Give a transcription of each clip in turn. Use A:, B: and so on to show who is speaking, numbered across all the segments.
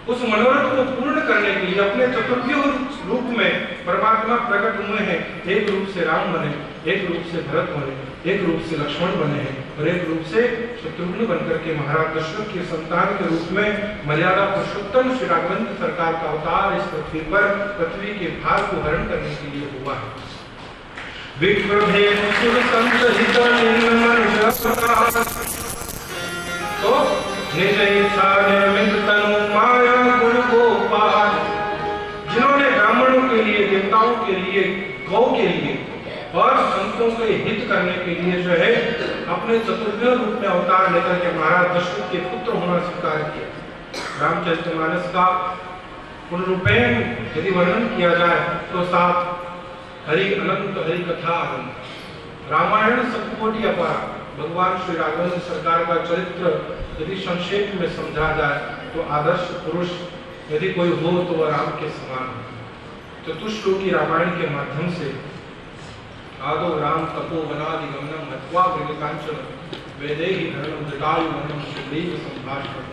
A: उस मनोरथ को पूर्ण करने के लिए अपने चतुर्भुज रूप में परमात्मा प्रकट हुए हैं। एक रूप से राम बने, एक रूप से भरत बने, एक रूप से लक्ष्मण बने हैं और एक रूप से शत्रुघ्न बनकर के महाराज दशरथ के संतान के रूप में मर्यादा पुरुषोत्तम श्री राघवेंद्र सरकार का अवतार इस पृथ्वी पर पृथ्वी के भार को हरण करने के लिए हुआ है। तो निज इच्छा नियमित तनु माया गुण गोपाल, जिन्होंने ब्राह्मणों के लिए, देवताओं के लिए, गौ के लिए और संतों के हित करने के लिए जो है अपने चतुर्भुज रूप में अवतार लेकर के महाराज दशरथ के पुत्र होना स्वीकार किया। रामचरितमानस का पूर्णरूपेण यदि वर्णन किया जाए तो सात हरि अनंत, हरि कथा अनंत, रामायण सतकोटि अपार। भगवान श्री राघवेंद्र सरकार का चरित्र यदि संक्षेप में समझा जाए तो आदर्श पुरुष यदि कोई हो तो वह राम के समान हो। चतुश्लोकी रामायण के माध्यम से आदो राम तपो वनादि गमनम मत्वा मृगकांचन वैदेही धरणम जटायु वनम सुग्रीव संभाषणम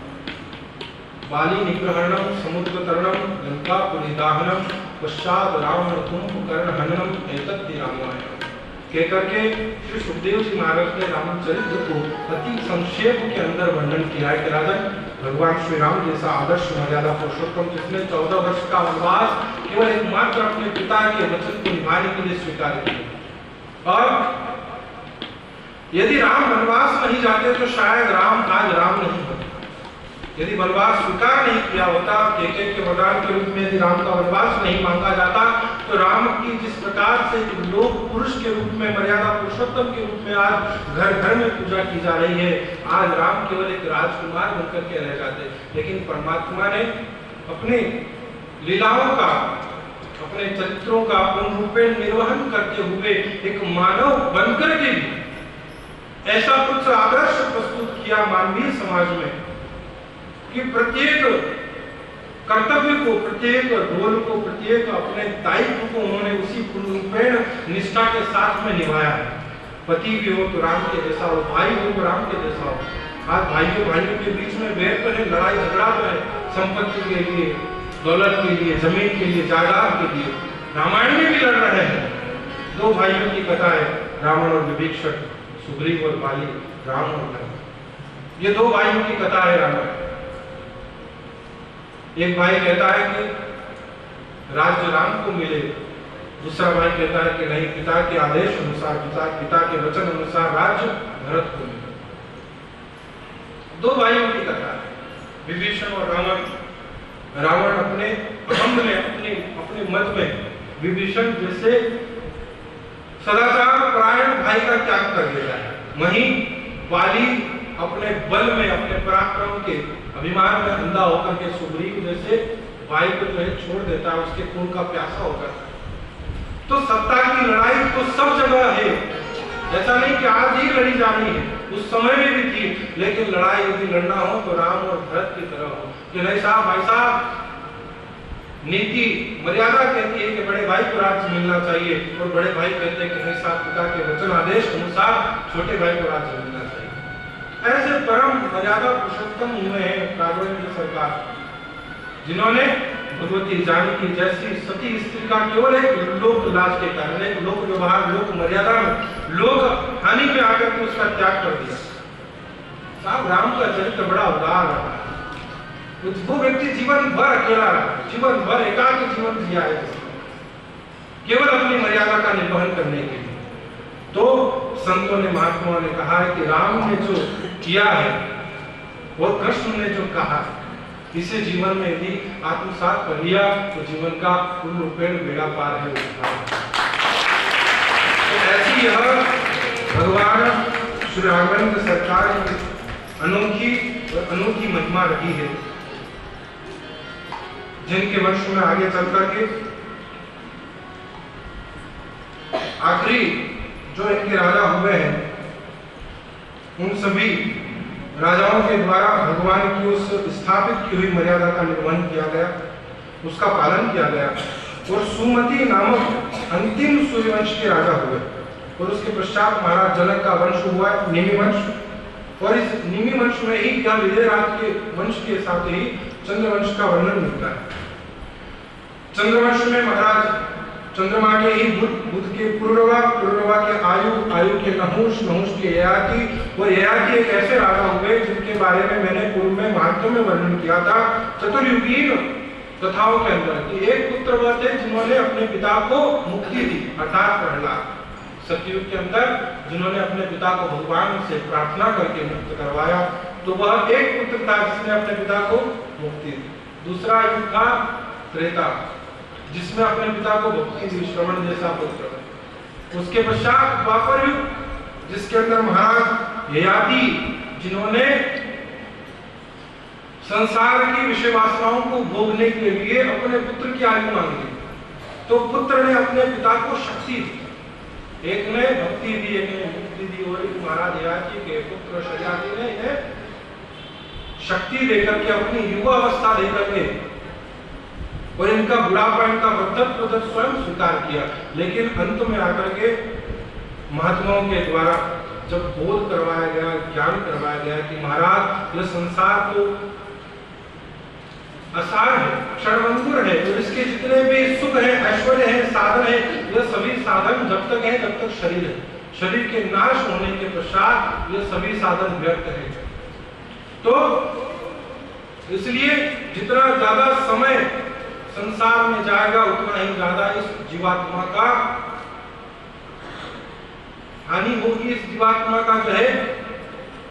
A: बाली निग्रहणम समुद्र तरणम लंकापुरी दाहनम पश्चात रावण कुंभकर्ण हननम एतद्धि रामायण कह करके श्री सुखदेव जी महाराज ने रामचरित्र को अति संक्षेप के अंदर वर्णन किया है कि राजन, भगवान श्री राम जैसा आदर्श मर्यादा पुरुषोत्तम जिसने 14 वर्ष का वनवास केवल एकमात्र अपने पिता के वचन को निभाने के लिए स्वीकार किया, और यदि राम वनवास नहीं जाते तो शायद राम आज राम नहीं होते। यदि वनवास स्वीकार नहीं किया होता, केकई के वरदान के रूप में यदि राम का वनवास नहीं मांगा जाता तो राम की जिस प्रकार से लोक पुरुष के रूप में, मर्यादा पुरुषोत्तम के रूप में आज घर घर में पूजा की जा रही है, आज राम केवल एक राजकुमार बनकर के रह जाते। लेकिन परमात्मा ने अपने लीलाओं का, अपने चरित्रों का पूर्ण रूपेण निर्वहन करते हुए एक मानव बनकर के भी ऐसा कुछ आदर्श प्रस्तुत किया मानवीय समाज में कि प्रत्येक कर्तव्य को, प्रत्येक रोल को, प्रत्येक अपने दायित्व को उन्होंने उसी पूर्णरूपेण निष्ठा के साथ में निभाया है। पति भी हो तो राम के जैसा हो, भाई हो तो राम के जैसा हो। आज भाइयों के बीच में बैर तो है, लड़ाई झगड़ा तो है, संपत्ति के लिए, दौलत के लिए, जमीन के लिए, जायदाद के लिए। रामायण में भी लड़ रहे हैं। दो भाइयों की कथा है, रावण और विभीषण, सुग्रीव और बाली, राम और धर्म। ये दो भाइयों की कथा है रामायण। एक भाई कहता है कि राज्य राम को मिले, दूसरा भाई कहता है कि नहीं, पिता के आदेश अनुसार, पिता के वचन अनुसार राज्य भरत को मिले। दो भाइयों की कथा है, विभीषण और रावण। रावण अपने अहम में, अपने मत में विभीषण जैसे सदाचार परायण भाई का त्याग कर देता है। वहीं बाली अपने बल में, अपने पराक्रम के अभिमान में अंधा होकर के सुग्रीव जैसे भाई को जो है छोड़ देता है, उसके खून का प्यासा होकर। तो सत्ता की लड़ाई तो सब जगह है, ऐसा नहीं कि आज ही लड़ी जा रही है, उस समय में भी थी। लेकिन लड़ाई यदि लड़ना हो तो राम और भरत की तरह हो कि नहीं साहब, भाई साहब, नीति मर्यादा कहती है कि बड़े भाई को राज्य मिलना चाहिए, और बड़े भाई कहते हैं कि नहीं साहब, पिता के वचन आदेश अनुसार छोटे भाई को राज्य मिलना चाहिए। ऐसे परम मर्यादा पुरुषोत्तम हुए हैं राघवेंद्र सरकार, जिन्होंने भगवती जानकी जैसी सती स्त्री का केवल एक लोक लाज के कारण, एक लोक व्यवहार, लोक मर्यादा में, लोक हानि में आकर के उसका त्याग कर दिया। साहब, राम का चरित्र बड़ा उदार रहा है। वो व्यक्ति जीवन भर अकेला रहा, जीवन भर एकाकी जीवन जिया है, केवल अपनी मर्यादा का निर्वहन करने के लिए। तो संतों ने, महात्माओं ने कहा है कि राम ने जो किया है और कृष्ण ने जो कहा, इसे जीवन में यदि आत्मसात कर लिया तो जीवन का पूर्ण रूपेण बेड़ा पार है। तो ऐसी यह भगवान श्री राघवेंद्र सरकार की अनोखी महिमा रही है, जिनके वंश में आगे चल करके आखिरी जो इनके राजा हुए हैं, उन सभी राजाओं के द्वारा भगवान की उस स्थापित की हुई मर्यादा का निर्वहन किया गया, उसका पालन किया गया, और सुमति नामक अंतिम सूर्यवंश के राजा हुए। और उसके पश्चात महाराज जनक का वंश हुआ, नेमि वंश, और इस निमि वंश में ही क्या विजयराज के वंश के साथ ही चंद्रवंश का वर्णन मिलता है। चंद्रवंश में महाराज चंद्रमा के ही बुध के पुरुरवा के आयु के नहुष के ययाति, और ययाति एक ऐसे राजा हुए जिनके बारे में मैंने पूर्व में महात्म्य में वर्णन किया था चतुर्युगीन कथाओं के अंदर कि एक पुत्र वह थे जिन्होंने अपने पिता को मुक्ति दी, अर्थात प्रहलाद। सतयुग के अंदर जिन्होंने अपने पिता को भगवान से प्रार्थना करके मुक्त करवाया, तो वह एक पुत्र था जिसने अपने पिता को मुक्ति दी। दूसरा युग था त्रेता, जिसमें अपने पिता को भक्ति दी, श्रवण जैसा पुत्र। उसके पश्चात द्वापर युग, जिसके अंदर महाराज ययाति जिन्होंने संसार की विषय वासनाओं को भोगने के लिए अपने पुत्र की आयु मांगी, तो पुत्र ने अपने पिता को शक्ति दी। एक ने भक्ति दी, एक ने मुक्ति दी, और एक महाराज ययाति के पुत्र शयाति ने इन्हें शक्ति देकर के अपनी युवा अवस्था देकर के और इनका बुढ़ापा, इनका वृद्धत्व स्वयं स्वीकार किया। लेकिन अंत में आकर के महात्माओं के द्वारा जब बोध करवाया गया, ज्ञान करवाया गया कि महाराज यह संसार तो असार है, क्षणभंगुर है, और इसके जितने भी सुख है, ऐश्वर्य है, साधन है, यह सभी साधन जब तक है तब तक शरीर है। शरीर के नाश होने के पश्चात यह सभी साधन व्यर्थ है। तो इसलिए जितना ज्यादा समय संसार में जाएगा उतना ही ज्यादा इस जीवात्मा का हानि होगी, इस जीवात्मा का जो है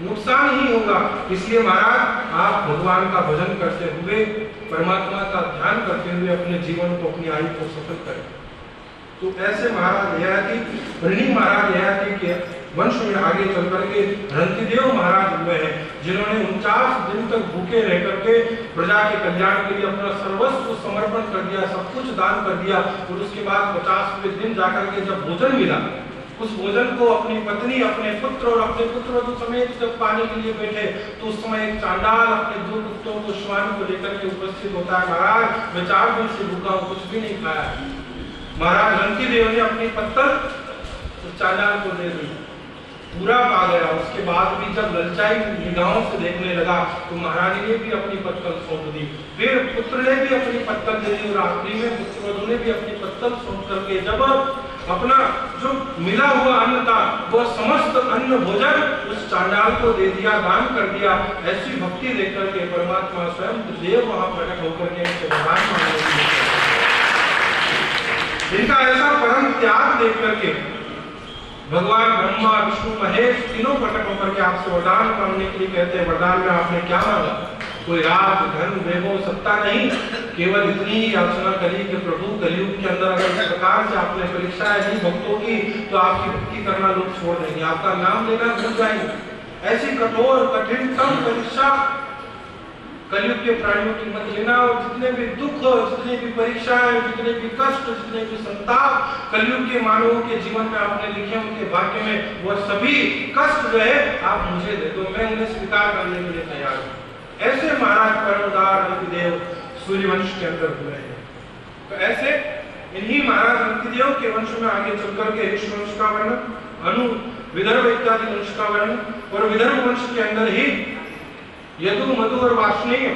A: नुकसान ही होगा। इसलिए महाराज आप भगवान का भजन करते हुए, परमात्मा का ध्यान करते हुए अपने जीवन को, अपनी आयु को सफल करें। तो ऐसे महाराज ययाति, महाराज ययाति के वंश में आगे चल करके रंतिदेव महाराज हुए हैं, जिन्होंने 49 दिन तक भूखे रह करके प्रजा के कल्याण के लिए अपना सर्वस्व समर्पण कर दिया, सब कुछ दान कर दिया। और उसके बाद 50वें दिन जाकर के जब भोजन मिला, उस भोजन को अपनी पत्नी, अपने पुत्र और अपने पुत्र समेत जब पाने के लिए बैठे, तो उस समय एक चांडाल अपने 2 पुत्रों को, श्वान को लेकर के उपस्थित होता है। महाराज मैं 4 दिन से भूखा हूँ, कुछ भी नहीं खाया। महाराज रंतिदेव ने अपनी पत्तल उस चांडाल को दे दी, पूरा पा गया। उसके बाद भी जब ललचाई निगाहों से देखने लगा, तो महाराज ने भी अपनी पत्तल सौंप दी, फिर पुत्र ने भी अपनी पत्तल दे दी, और आखिरी में पुत्र ने भी अपनी पत्तल सौंप करके जब अपना जो मिला हुआ अन्न था वह समस्त अन्न भोजन उस चांडाल को दे दिया, दान कर दिया। ऐसी भक्ति देखकर के परमात्मा स्वयं देव वहां प्रकट होकर के भगवान इनका ऐसा परम त्याग देख करके भगवान ब्रह्मा, विष्णु, महेश तीनों प्रकट होकर के आपसे वरदान मांगने के लिए कहते हैं। वरदान में आपने क्या मांगा? कोई राज, धन, वैभव, सत्ता नहीं, केवल इतनी ही याचना करी कि प्रभु कलयुग के अंदर अगर इस प्रकार से आपने परीक्षा है भक्तों की, तो आपकी भक्ति करना लोग छोड़ देंगे, आपका नाम लेना भूल जाएंगे। ऐसी कठोर कठिनतम परीक्षा कलयुग के प्राणियों की मत लेना। और जितने भी दुख, जितने भी परीक्षाएं, जितने भी कष्ट, जितने भी संताप कलयुग के मानवों के जीवन में आपने लिखे, उनके भाग्य में वह सभी कष्ट जो है आप मुझे दे दो, मैं उन्हें स्वीकार करने के लिए तैयार हूँ। ऐसे महाराज परमदार रंतिदेव सूर्यवंश के अंदर हुए हैं। तो ऐसे इन्हीं महाराज रंतिदेव के वंश में आगे चलकर के ऋषिवंश का वर्णन, अनु, विदर्भ इत्यादि वंश का वर्णन, और विदर्भ वंश के अंदर ही यदु, मधु और वार्ष्णेय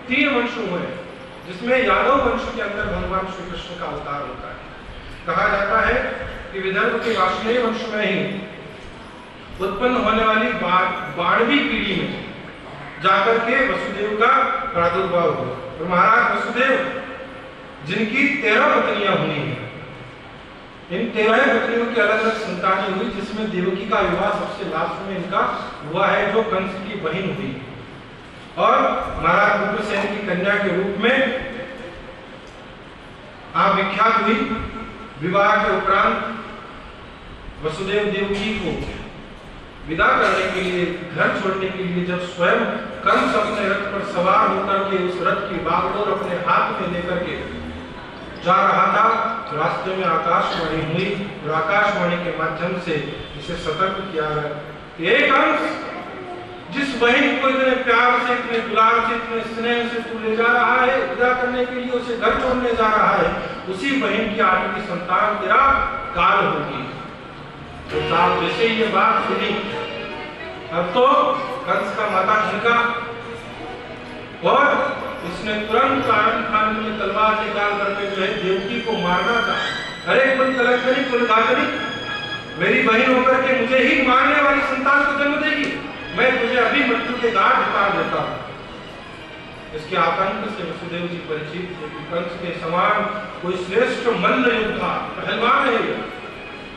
A: 3 वंश हुए हैं, जिसमें यादव वंश के अंदर भगवान श्री कृष्ण का अवतार होता है। कहा जाता है कि विदर्भ के वार्ष्णेय वंश में ही उत्पन्न होने वाली बारहवीं पीढ़ी में जाकर के वसुदेव का प्रादुर्भाव हुआ। और महाराज वसुदेव जिनकी 13 पत्नियां हुई हैं, इन 13 पत्नियों की अलग अलग संतानें हुई, जिसमें देवकी का विवाह सबसे लास्ट में इनका हुआ है, जो कंस की बहन हुई। और महाराज उग्रसेन की कन्या के रूप में आप विख्यात हुई। विवाह के उपरांत वसुदेव देवकी को विदा करने के लिए, घर छोड़ने के लिए जब स्वयं कंस अपने रथ पर सवार होकर के उस रथ की बागडोर अपने हाथ में लेकर के जा रहा था, तो रास्ते में आकाशवाणी हुई, और आकाशवाणी के माध्यम से इसे सतर्क किया गया कि एक कंस, जिस बहन को इतने प्यार से, इतने दुलार से, इतने स्नेह से तू ले जा रहा है, विदा करने के लिए उसे घर छोड़ने जा रहा है, उसी बहन की 8वीं संतान तेरा काल होगी। तो साहब जैसे ये बात सुनी, अब तो कंस का माथा झनका और इसने तुरंत आनंद खान में तलवार निकाल करके जो है देवकी को मारना था। अरे कुल कलंकनी कुल घातनी, मेरी बहन होकर के मुझे ही मारने वाली संतान को जन्म देगी, मैं तुझे अभी मृत्यु के घाट उतार देता हूं। इसके आतंक से वसुदेव जी परिचित थे कि कंस के समान कोई श्रेष्ठ मल्ल योद्धा पहलवान है,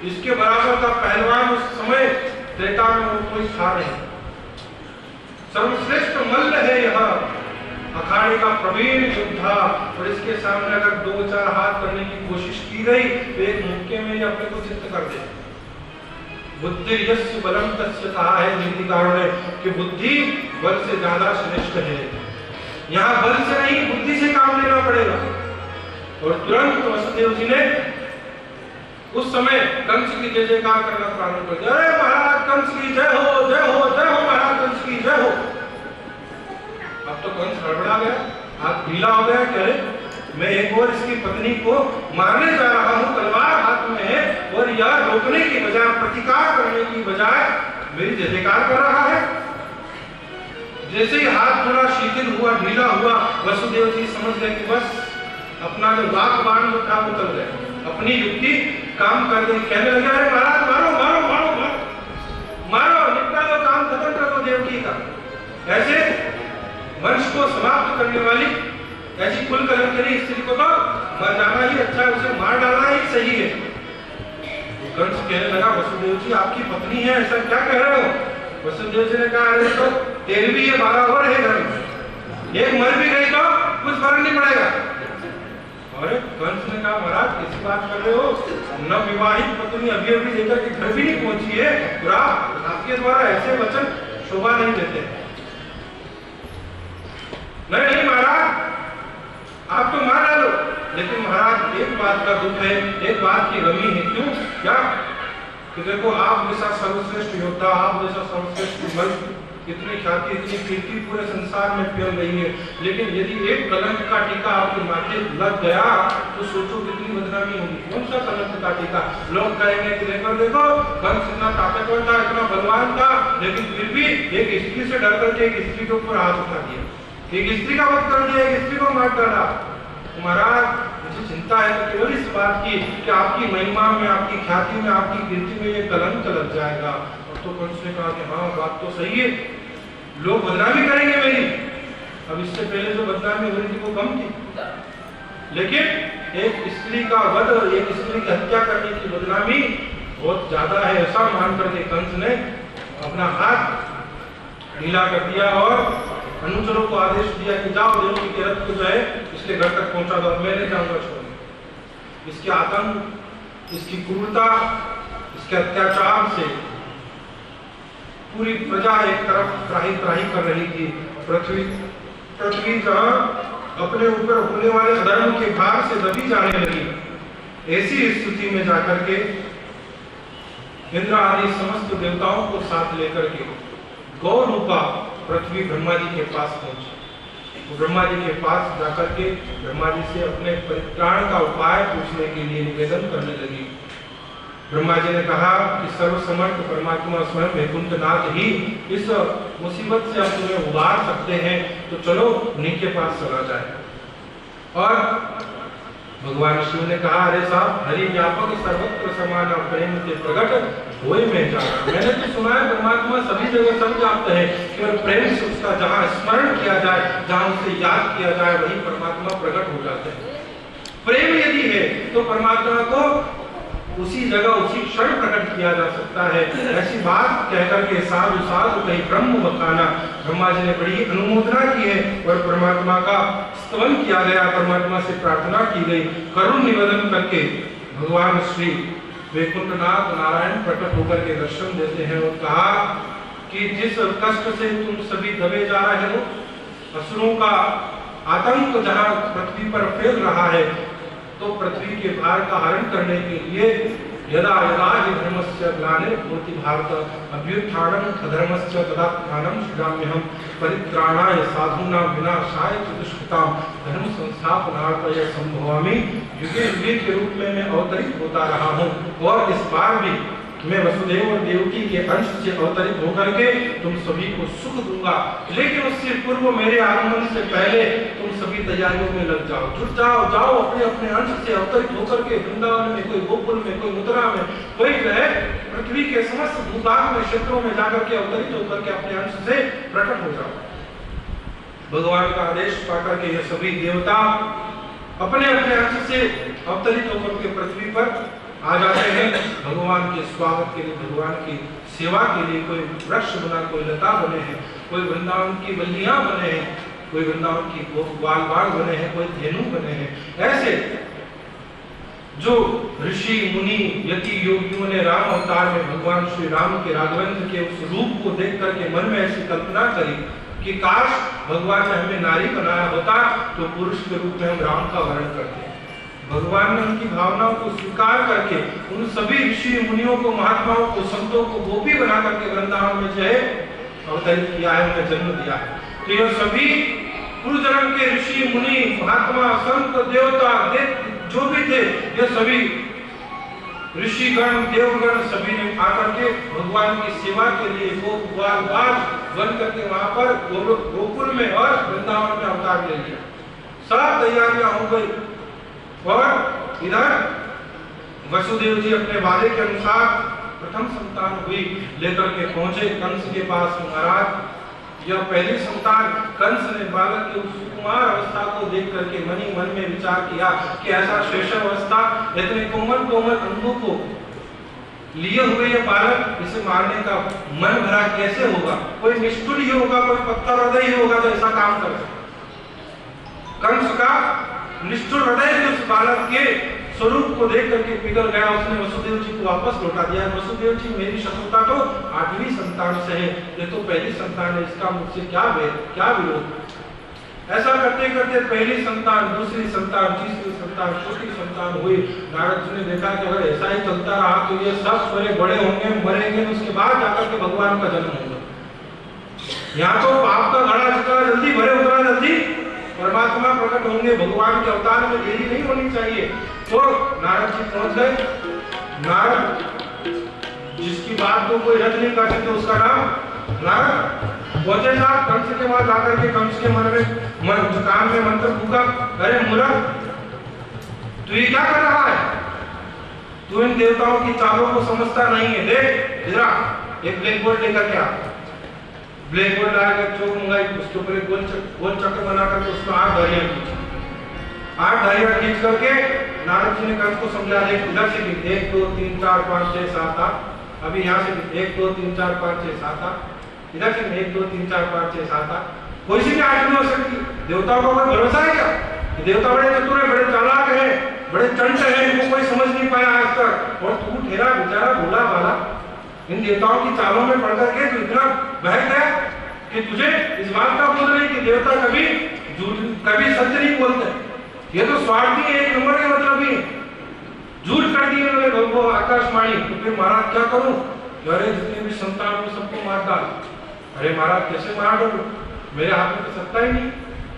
A: इसके बराबर का पहलवान उस समय त्रेता में वो कोई था नहीं। सर्वश्रेष्ठ मल्ल है यह, अखाड़े का प्रवीण योद्धा, और इसके सामने अगर दो चार हाथ करने की कोशिश की गई तो एक मुक्के में अपने को चित्त कर दे। बुद्धि यस्य बलम तस्य कहा है नीतिकारों ने कि बुद्धि बल से ज्यादा श्रेष्ठ है। यहाँ बल से नहीं बुद्धि से काम लेना पड़ेगा। और तुरंत वसुदेव जी ने उस समय कंस की जय जयकार करना प्रारंभ कर दिया। अरे महाराज कंस की जय हो, जय हो, जय हो, महाराज कंस की जय हो। अब तो कंस हड़बड़ा गया, हाथ ढीला हो गया, कह रहे मैं एक और इसकी पत्नी को मारने जा रहा हूं, तलवार हाथ में है, और यह रोकने की बजाय प्रतिकार करने की बजाय मेरी जय जयकार कर रहा है। जैसे ही हाथ थोड़ा शिथिल हुआ, ढीला हुआ, वसुदेव जी समझ गए कि बस अपना जो वाक बाण जो था उतर गए, अपनी युक्ति काम कर गई। कहने लगे अरे महाराज मारो मारो मारो मारो मारो, निपटा दो, काम खत्म कर दो देवकी का। ऐसे वंश को समाप्त करने वाली ऐसी कुल कलंकनी स्त्री को तो मर जाना ही अच्छा है, उसे मार डालना ही सही है। कंस कहने लगा वसुदेव जी आपकी पत्नी है, ऐसा क्या कह रहे हो? वसुदेव जी ने कहा अरे तो तेरी भी ये 12 और है घर में, एक मर भी गई तो कुछ फर्क नहीं पड़ेगा। अरे कंस ने कहा महाराज किसी बात कर रहे हो, न विवाहित पत्नी अभी अभी लेकर के घर भी नहीं पहुंची है, और आपके द्वारा ऐसे वचन शोभा नहीं देते। नहीं महाराज आप तो मार डालो, लेकिन महाराज एक बात का दुख है, एक बात की गमी है। क्यों? क्या कि देखो आप जैसा सर्वश्रेष्ठ योद्धा, आप जैसा सर्वश्रेष्ठ मर्द, इतनी ख्याति इतनी कीर्ति पूरे संसार में फैल रही है, लेकिन यदि एक कलंक का टीका आपके माथे लग गया तो सोचो कितनी बदनामी होगी। कौन सा कलंक का टीका? लोग कहेंगे कि देखो कंस इतना ताकतवर था, इतना बलवान था, लेकिन फिर भी एक स्त्री से डर करके एक स्त्री के ऊपर हाथ उठा दिया, एक स्त्री का वध कर दिया, एक स्त्री को मार डाला। महाराज मुझे चिंता है तो केवल इस बात की कि आपकी महिमा में, आपकी ख्याति में, आपकी कीर्ति में ये कलंक लग जाएगा। और तो कंस ने कहा कि हाँ बात तो सही है, लोग बदनामी करेंगे मेरी। अब इससे पहले जो बदनामी हो रही थी वो कम थी, लेकिन एक स्त्री का वध, एक स्त्री की हत्या करने की बदनामी बहुत ज्यादा है। ऐसा मान करके कंस ने अपना हाथ ढीला कर दिया और अनुचरों को आदेश दिया कि जाओ देवकी के रथ को जो है इसके घर तक पहुंचा दो, मैं नहीं जाऊंगा छोड़ने। इसके आतंक, इसकी क्रूरता, इसके अत्याचार से पूरी प्रजा एक तरफ त्राही त्राही कर रही थी। पृथ्वी जहां अपने ऊपर होने वाले अधर्म के भार से दबी जाने लगी, ऐसी स्थिति में जाकर के इंद्र आदि समस्त देवताओं को साथ लेकर के गौ रूपा पृथ्वी ब्रह्मा जी के पास पहुंची। ब्रह्मा जी के पास जाकर के ब्रह्मा जी से अपने परित्राण का उपाय पूछने के लिए निवेदन करने लगी। ब्रह्मा जी ने कहा कि सर्वसमर्थ परमात्मा स्वयं वैकुंठनाथ ही इस मुसीबत से अब तुम्हें उबार सकते हैं, तो चलो उन्हीं के पास चला जाए। और भगवान शिव ने कहा अरे साहब हरि व्यापक सर्वत्र समान प्रेम के प्रकट होए में जाना। मैंने तो सुना है परमात्मा सभी जगह सब व्याप्त है, केवल प्रेम से उसका जहाँ स्मरण किया जाए, जहाँ उसे याद किया जाए, वही परमात्मा प्रकट हो जाते हैं। प्रेम यदि है तो परमात्मा को उसी जगह उसी क्षण प्रकट किया जा सकता है। ऐसी बात कहकर के साधु साधु कहीं ब्रह्म बखाना ब्रह्मा जी ने बड़ी अनुमोदना की है और परमात्मा का स्तवन किया गया, परमात्मा से प्रार्थना की गई। करुण निवेदन करके भगवान श्री वैकुंठनाथ नारायण प्रकट होकर के दर्शन देते हैं और कहा कि जिस कष्ट से तुम सभी दबे जा रहे हो, असुरों का आतंक जहाँ पृथ्वी पर फैल रहा है, तो पृथ्वी के भार का हरण करने के लिए यदा यदा हि धर्मस्य ग्लानिर्भवति भारत अभ्युत्थानं अधर्मस्य तदात्मानं सृजाम्यहं परित्राणाय साधूनां विनाशाय च दुष्कृतां धर्म संस्थापनार्थाय संभवामि। युगे युगे के रूप में मैं अवतरित होता रहा हूँ और इस बार भी मैं वसुदेव और देवकी के अंश से अवतरित होकर के तुम सभी को सुख दूंगा, लेकिन उससे पूर्व मेरे आगमन से पहले तुम सभी तैयारियों में लग जाओ, जुट जाओ अपने अपने अंश से अवतरित होकर के वृंदावन में, कोई गोकुल में, कोई मथुरा में, कोई जो है पृथ्वी के समस्त भूभाग में, क्षेत्रों में जाकर के अवतरित होकर के अपने अंश से प्रकट हो जाओ। भगवान का आदेश पाकर के ये सभी देवता अपने अपने अंश से अवतरित होकर के पृथ्वी पर आ जाते हैं भगवान के स्वागत के लिए, भगवान की सेवा के लिए। कोई वृक्ष बना, कोई लता बने हैं, कोई वृंदावन की बल्लियां बने हैं, कोई वृंदावन की बाग बने हैं, कोई धेनु बने हैं। ऐसे जो ऋषि मुनि यति योगियों ने राम अवतार में भगवान श्री राम के राघवेंद्र के उस रूप को देख करके मन में ऐसी कल्पना करी कि काश भगवान ने हमें नारी बनाया होता तो पुरुष के रूप में हम राम का वर्णन करते। भगवान ने उनकी भावनाओं को स्वीकार करके उन सभी ऋषि मुनियों को, महात्माओं को, संतों को गोपी बना करके वृंदावन में जो है अवतरित किया है, उन्हें जन्म दिया है। तो ये सभी पूर्व जन्म के ऋषि मुनि, महात्मा, संत, देवता जो भी थे, ये सभी ऋषिगण, देवगण सभी ने आकर के भगवान की सेवा के लिए बन करके वहां पर गोकुल में और वृंदावन में अवतार ले लिया। सब तैयारियां हो गई और इधर वसुदेव जी अपने वादे के अनुसार प्रथम संतान हुई लेकर के पहुंचे कंस के पास। महाराज यह पहली संतान, कंस ने बालक की सुकुमार अवस्था को देख करके मन में विचार किया कि ऐसा शैशव अवस्था, इतने कोमल कोमल अंगों को लिए हुए ये बालक, इसे मारने का मन भरा कैसे होगा? कोई निष्ठुर ही होगा, कोई पत्थर हृदय ही होगा जो ऐसा काम करे। कंस का निष्ठुर हृदय उस बालक के स्वरूप को देख करके पिघल गया। उसने वसुदेव जी को वापस लौटा दिया। वसुदेव जी, मेरी शत्रुता तो 8वीं संतान से है, ये तो पहली संतान है, इसका मुझसे क्या विरोध? ऐसा करते करते पहली संतान, दूसरी संतान, तीसरी संतान, चौथी संतान हुई। नारद जी ने देखा कि अगर ऐसा ही चलता रहा तो ये सब थोड़े बड़े होंगे, मरेंगे, उसके बाद जाकर के भगवान का जन्म होगा। यहाँ तो पाप का घड़ा जितना जल्दी भरे उतना जल्दी परमात्मा प्रकट होंगे। भगवान के अवतार में देरी नहीं होनी चाहिए। तो नारद जी पहुंच गए। नारद जिसकी बात को कोई रद्द नहीं कर सकते, उसका नाम नारद। पहुंचे साहब कंस के पास आकर के कंस के कान में मंत्र फूका, अरे मूर्ख, तू ये क्या कर रहा है? तू इन देवताओं की चालों को समझता नहीं है। देख जरा, एक ब्लैक बोर्ड लेकर क्या, ब्लैक बोर्ड लाया, चौक मंगाई, उसके ऊपर एक गोल चक्कर बना करके उसमें 8 धारियां खींची। 8 धारियां खींच करके नारद जी ने कंस को समझा, देख इधर से 1 2 3 4 5 6 7 8, अभी यहाँ से 1 2 3 4 5 6 7 8, इधर से 1 2 3 4 5 6 7 8, कोई सी भी 8 नहीं हो सकती। देवताओं का कोई भरोसा है क्या? देवता बड़े चतुर है, बड़े चालाक है, बड़े चंट है, इनको कोई समझ नहीं पाया आज तक। और तू ठहरा बेचारा भोला भाला, इन देवताओं की चालों में पड़ करके तू इतना बहक गया कि तुझे इस बात का बोध नहीं कि देवता कभी सत्य नहीं बोलते। ये तो स्वार्थी है, एक नंबर के मतलब ही झूठ कर दिए उन्होंने भगवान आकाशवाणी। तो फिर महाराज क्या करूं? अरे जितने भी संतान हो सबको मार डाल। अरे महाराज कैसे मार डालूं? मेरे हाथ में तो सत्ता ही नहीं,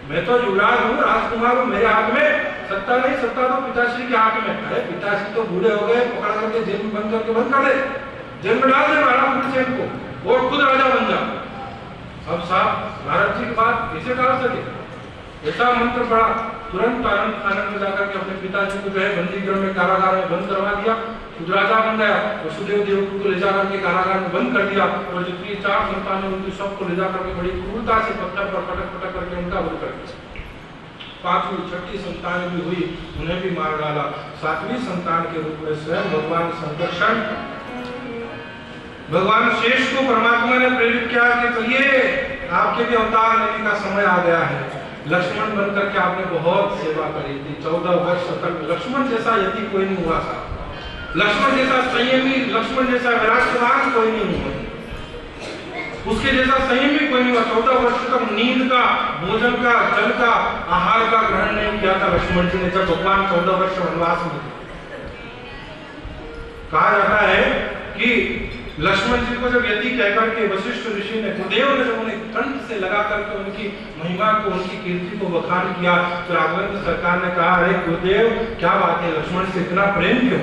A: मैं तो युवराज हूँ, राजकुमार हूँ, मेरे हाथ में सत्ता नहीं, सत्ता तो पिताश्री के हाथ में। अरे पिताश्री तो बूढ़े हो गए, पकड़ करके जेल में बंद कर दे, जेल में डाल दे महाराज पुलिस को, और खुद राजा बन जा। अब साहब नारद जी की बात कैसे डाल सके? ऐसा मंत्र पड़ा, तुरंत आनंद में जाकर के अपने पिताजी को जो है बंदीगृह में, कारागार में बंद करवा दिया। खुद राजा बन गया। वसुदेव देवकी को ले जाकर के कारागार में बंद कर दिया और जितनी 4 संतानें उनकी सबको ले जाकर के बड़ी क्रूरता से पत्थर पर पटक करके उनका वध कर दिया। 5वीं 6ठी संतान भी हुई, उन्हें भी मार डाला। 7वीं संतान के रूप में स्वयं भगवान संकर्षण, भगवान शेष को परमात्मा ने प्रेरित किया कि चलिए आपके भी अवतार लेने का समय आ गया है। लक्ष्मण बनकर के आपने बहुत सेवा करी थी, 14 वर्ष तक। लक्ष्मण जैसा यति कोई नहीं हुआ था, लक्ष्मण जैसा संयमी, लक्ष्मण जैसा विराटवान कोई नहीं हुआ, उसके जैसा संयमी कोई नहीं हुआ। 14 वर्ष तक नींद का, भोजन का, जल का, आहार का ग्रहण नहीं किया था लक्ष्मण जी ने, जब भगवान 14 वर्ष वनवास में थे। कहा जाता है कि लक्ष्मण जी को जब यति कहकर के वशिष्ठ ऋषि ने, गुरुदेव ने जब उन्हें कंठ से लगा करके उनकी महिमा को, उनकी कीर्ति को बखान किया, तो राघवेंद्र सरकार ने कहा, अरे गुरुदेव क्या बात है, लक्ष्मण से इतना प्रेम क्यों?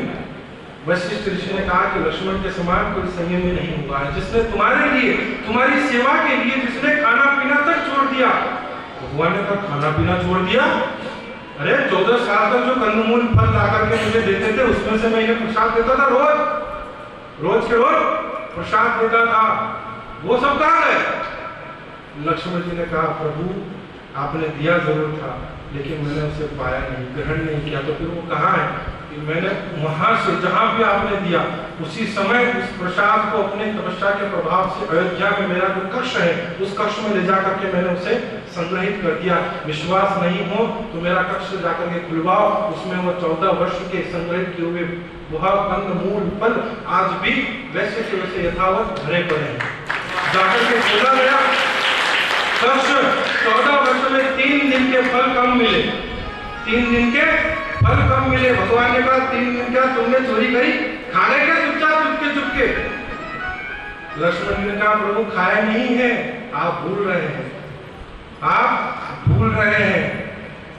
A: वशिष्ठ ऋषि ने कहा कि लक्ष्मण के समान कोई संयमी नहीं हुआ है, जिसने तुम्हारे लिए, तुम्हारी सेवा के लिए, जिसने खाना पीना तक छोड़ दिया। भगवान ने कहा खाना पीना छोड़ दिया? अरे 14 साल तक जो कंदमूल फल ला करके मुझे देते थे उसमें से मैं इन्हें प्रसाद देता था, रोज के रोज प्रसाद देता था, वो सब कहाँ गए? लक्ष्मण जी ने कहा प्रभु आपने दिया जरूर था, लेकिन मैंने उसे पाया नहीं, ग्रहण नहीं किया। तो फिर वो कहाँ है कि मैंने वहां से जहां भी आपने दिया उसी समय उस प्रसाद को अपने तपस्या के प्रभाव से अयोध्या में मेरा जो कक्ष है उस कक्ष में ले जाकर के मैंने उसे संग्रहित कर दिया। विश्वास नहीं हो तो मेरा कक्ष जाकर के खुलवाओ, उसमें वो 14 वर्ष के संग्रहित किए हुए वह कंदमूल फल आज भी वैसे के वैसे यथावत भरे पड़े हैं। जाकर के खोला गया कक्ष, 14 वर्ष में 3 दिन के फल कम मिले, 3 दिन के फल कम मिले। भगवान ने कहा 3 दिन क्या तुमने चोरी करी, खाने क्या चुपचाप चुपके चुपके? लक्ष्मण जी ने कहा प्रभु खाया नहीं है, आप भूल रहे हैं, आप भूल रहे हैं।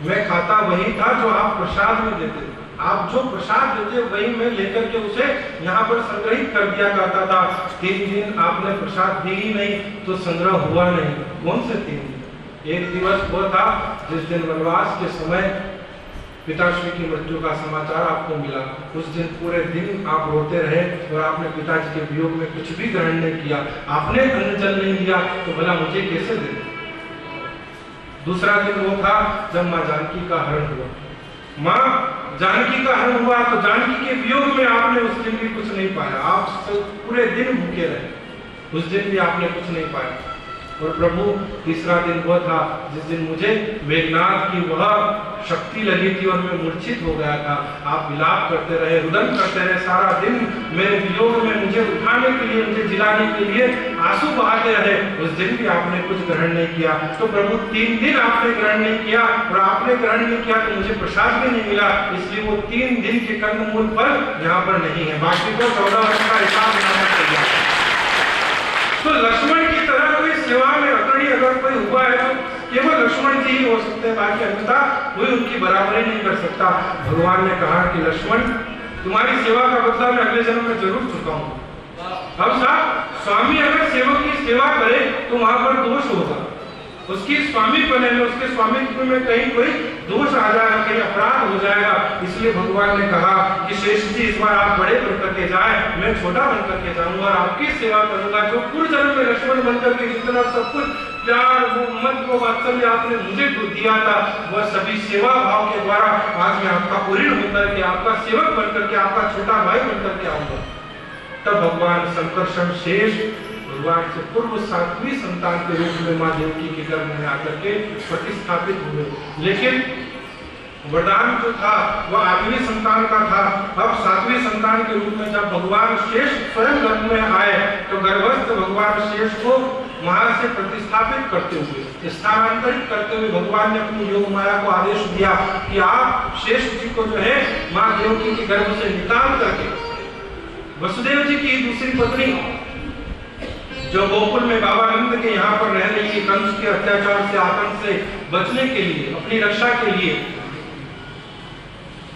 A: मैं खाता वही था जो आप प्रसाद में देते, आप जो प्रसाद देते वही मैं लेकर के उसे यहाँ पर संग्रहित कर दिया करता था। 3 दिन आपने प्रसाद दी ही नहीं तो संग्रह हुआ नहीं। कौन से 3 दिन? एक दिवस वो था जिस दिन वनवास के समय पिताश्री की मृत्यु का समाचार आपको मिला। उस दिन पूरे दिन आप रोते रहे और आपने पिताजी के वियोग में कुछ भी ग्रहण नहीं किया, आपने अन्न जल नहीं लिया, तो भला मुझे कैसे दे? दूसरा दिन वो था जब माँ जानकी का हरण हुआ। माँ जानकी का हरण हुआ तो जानकी के वियोग में आपने उस दिन भी कुछ नहीं पाया, आप पूरे दिन भूखे रहे, उस दिन भी आपने कुछ नहीं पाया। और प्रभु तीसरा दिन वो था जिस दिन मुझे मेघनाथ की वह शक्ति लगी थी और मैं मूर्छित हो गया था। आप विलाप करते रहे, रुदन करते रहे सारा दिन मेरे वियोग में, मुझे उठाने के लिए, मुझे जिलाने के लिए आंसू बहाते रहे। उस दिन भी आपने कुछ ग्रहण नहीं किया। तो प्रभु 3 दिन आपने ग्रहण नहीं किया और आपने ग्रहण नहीं किया तो मुझे प्रसाद भी नहीं मिला, इसलिए वो 3 दिन के कंदमूल फल यहाँ पर नहीं है। बाकी तो 14 वर्ष का हिसाब बनाना चाहिए। तो लक्ष्मण की तरह कोई सेवा में अग्रणी अगर कोई हुआ है तो केवल लक्ष्मण जी ही हो सकते हैं, बाकी अन्यथा कोई उनकी बराबरी नहीं कर सकता। भगवान ने कहा कि लक्ष्मण तुम्हारी सेवा का बदला मैं अगले जन्म में जरूर चुकाऊंगा। अब साहब स्वामी अगर सेवक की सेवा करे तो वहां पर दोष होगा, उसकी स्वामी बने में, उसके स्वामित्व में कहीं कोई दोष आ जाएगा, कहीं अपराध हो जाएगा। इसलिए भगवान ने कहा कि शेष जी इस बार आप बड़े बन करके जाए, मैं छोटा बन करके जाऊंगा और आपकी सेवा करूंगा। जो पूर्व जन्म में लक्ष्मण बन करके जितना सब कुछ प्यार, मत को वात्सल्य आपने मुझे दिया था, वह सभी सेवा भाव के द्वारा आज मैं आपका पूर्ण होकर के, आपका सेवक बनकर के, आपका छोटा भाई बनकर के आऊंगा। तब भगवान संकर्षण शेष भगवान से पूर्व 7वीं संतान के रूप में मां देवकी के गर्भ में आकर के प्रतिस्थापित हुए। लेकिन वरदान जो था वह 8वीं संतान का था। अब 7वीं संतान के रूप में जब भगवान शेष स्वयं गर्भ में आए तो गर्भस्थ भगवान शेष को वहां से प्रतिस्थापित करते हुए, स्थानांतरित करते हुए भगवान ने अपनी योग माया को आदेश दिया कि आप शेष जी को जो है मां देवकी के गर्भ से निकाल करके वसुदेव जी की दूसरी पत्नी जो गोकुल में बाबा नंद के यहाँ पर रह रही है, कंस के अत्याचार से, आतंक से बचने के लिए, अपनी रक्षा के लिए,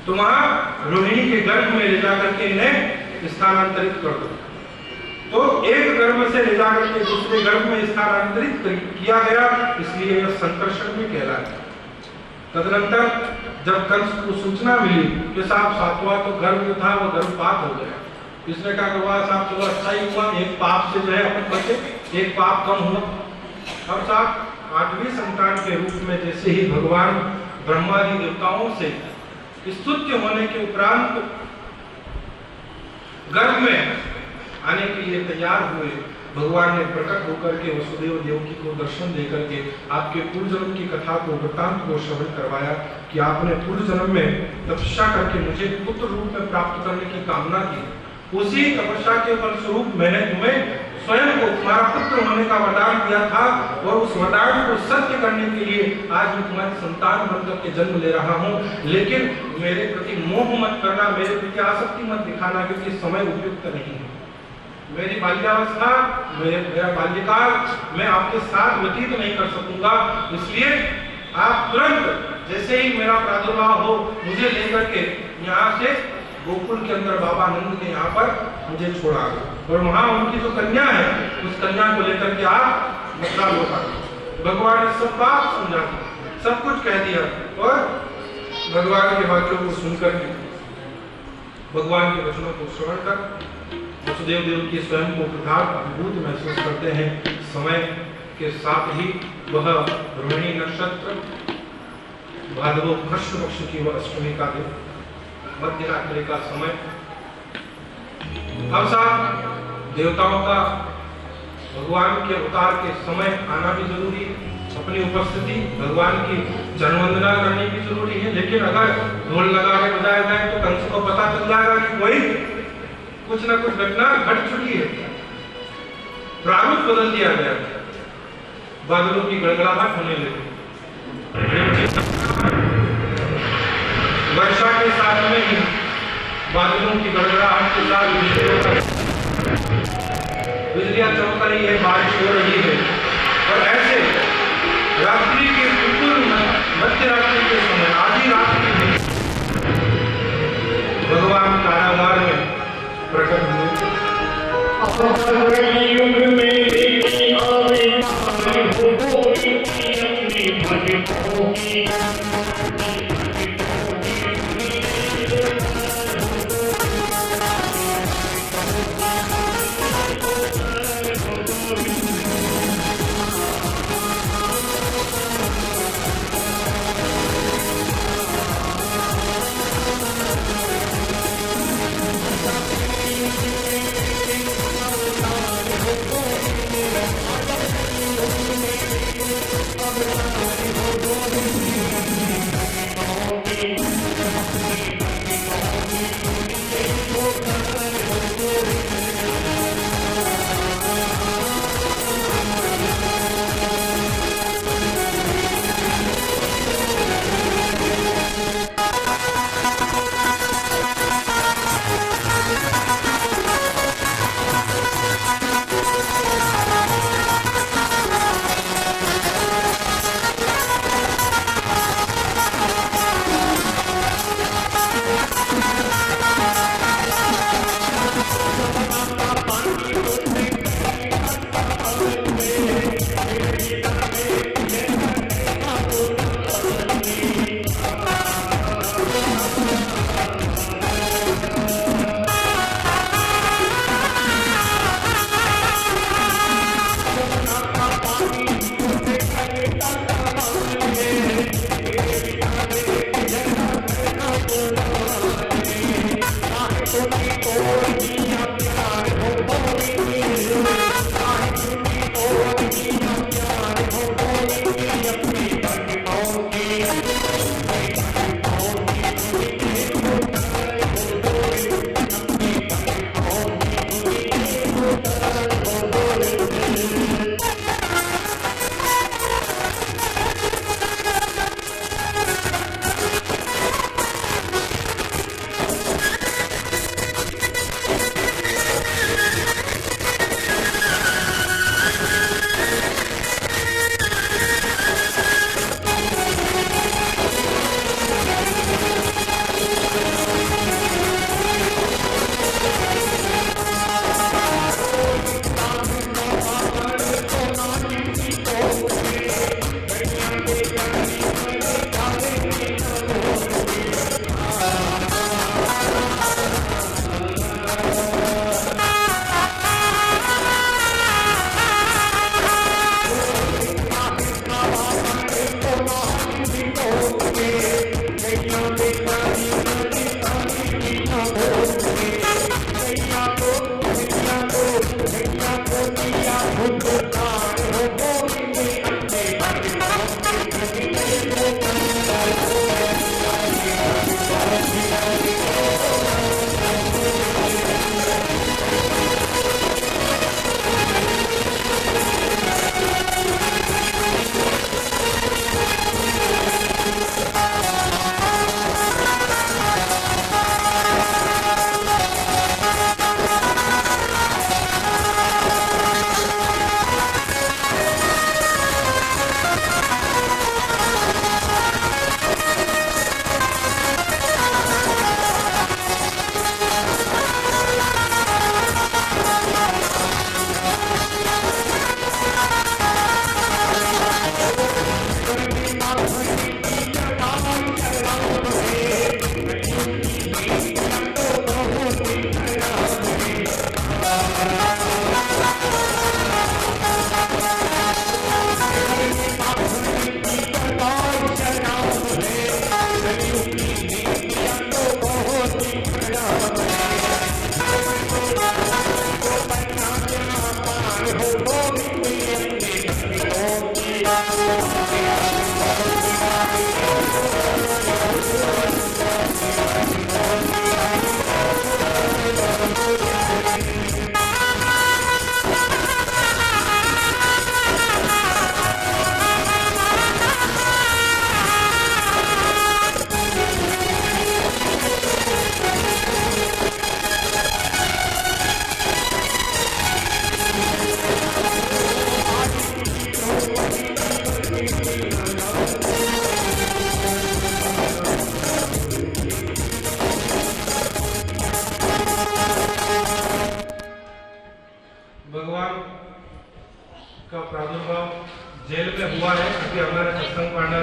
A: तो वहां रोहिणी के गर्भ में ले जाकर के इन्हें स्थानांतरित कर दो। तो एक गर्भ से ले जाकर के दूसरे गर्भ में स्थानांतरित किया गया, इसलिए यह संकर्षण भी कहलाता है। तदनंतर जब कंस को सूचना मिली कि साहब 7वां तो गर्भ जो था वह गर्भपात हो गया, इसने कहा कि वाह साहब चलो अच्छा ही हुआ, एक पाप से जो है अपन बचे, एक पाप कम हुआ। अब साहब 8वीं संतान के रूप में जैसे ही भगवान ब्रह्मादि देवताओं से स्तुत्य होने के उपरांत गर्भ में आने के लिए तैयार हुए, भगवान ने प्रकट होकर के वसुदेव देवकी को दर्शन देकर के आपके पूर्व जन्म की कथा को, वृत्तांत को श्रवण करवाया कि आपने पूर्व जन्म में तपस्या करके मुझे पुत्र रूप में प्राप्त करने की कामना की, उसी तपस्या के फलस्वरूप मैंने तुम्हें स्वयं को तुम्हारा पुत्र होने का वरदान दिया था और उस वरदान को सत्य करने के लिए आज मैं तुम्हारी संतान बनकर के जन्म ले रहा हूँ। लेकिन मेरे प्रति मोह मत करना, मेरे प्रति आसक्ति मत दिखाना, क्योंकि समय उपयुक्त नहीं है। मेरी बाल्यावस्था, मेरा बाल्यकाल मैं आपके साथ व्यतीत नहीं कर सकूंगा, इसलिए आप तुरंत जैसे ही मेरा प्रादुर्भाव हो मुझे लेकर के यहाँ से गोकुल के अंदर बाबा नंद ने यहाँ पर मुझे छोड़ा और वहां उनकी जो कन्या है उस कन्या को लेकर के आप मथुरा लौटा। भगवान ने सब बात समझा दी, सब कुछ कह दिया और भगवान के वाक्यों को सुनकर के भगवान के वचनों को श्रवण कर वसुदेव देव की स्वयं को प्रधान अद्भुत महसूस करते हैं। समय के साथ ही वह रोहिणी नक्षत्र भाद्रव कृष्ण पक्ष की वह अष्टमी का दिन मध्य रात्रि का समय अब साथ देवताओं का भगवान के अवतार के समय आना भी जरूरी है। अपनी उपस्थिति भगवान की जनवंदना करनी भी जरूरी है। लेकिन अगर ढोल लगा के बजाया जाए तो कंस को पता चल जाएगा कि कोई कुछ न कुछ घटना घट चुकी है, प्रारूप बदल दिया गया, बादलों की गड़गड़ाहट होने लगी। वर्षा के साथ में ही बादलों की गड़गड़ाहट के साथ बिजलियां चमक रही है, बारिश हो रही है और ऐसे रात्रि के बिल्कुल मध्य रात्रि के समय आधी रात्रि में भगवान कारागार में प्रकट हुए।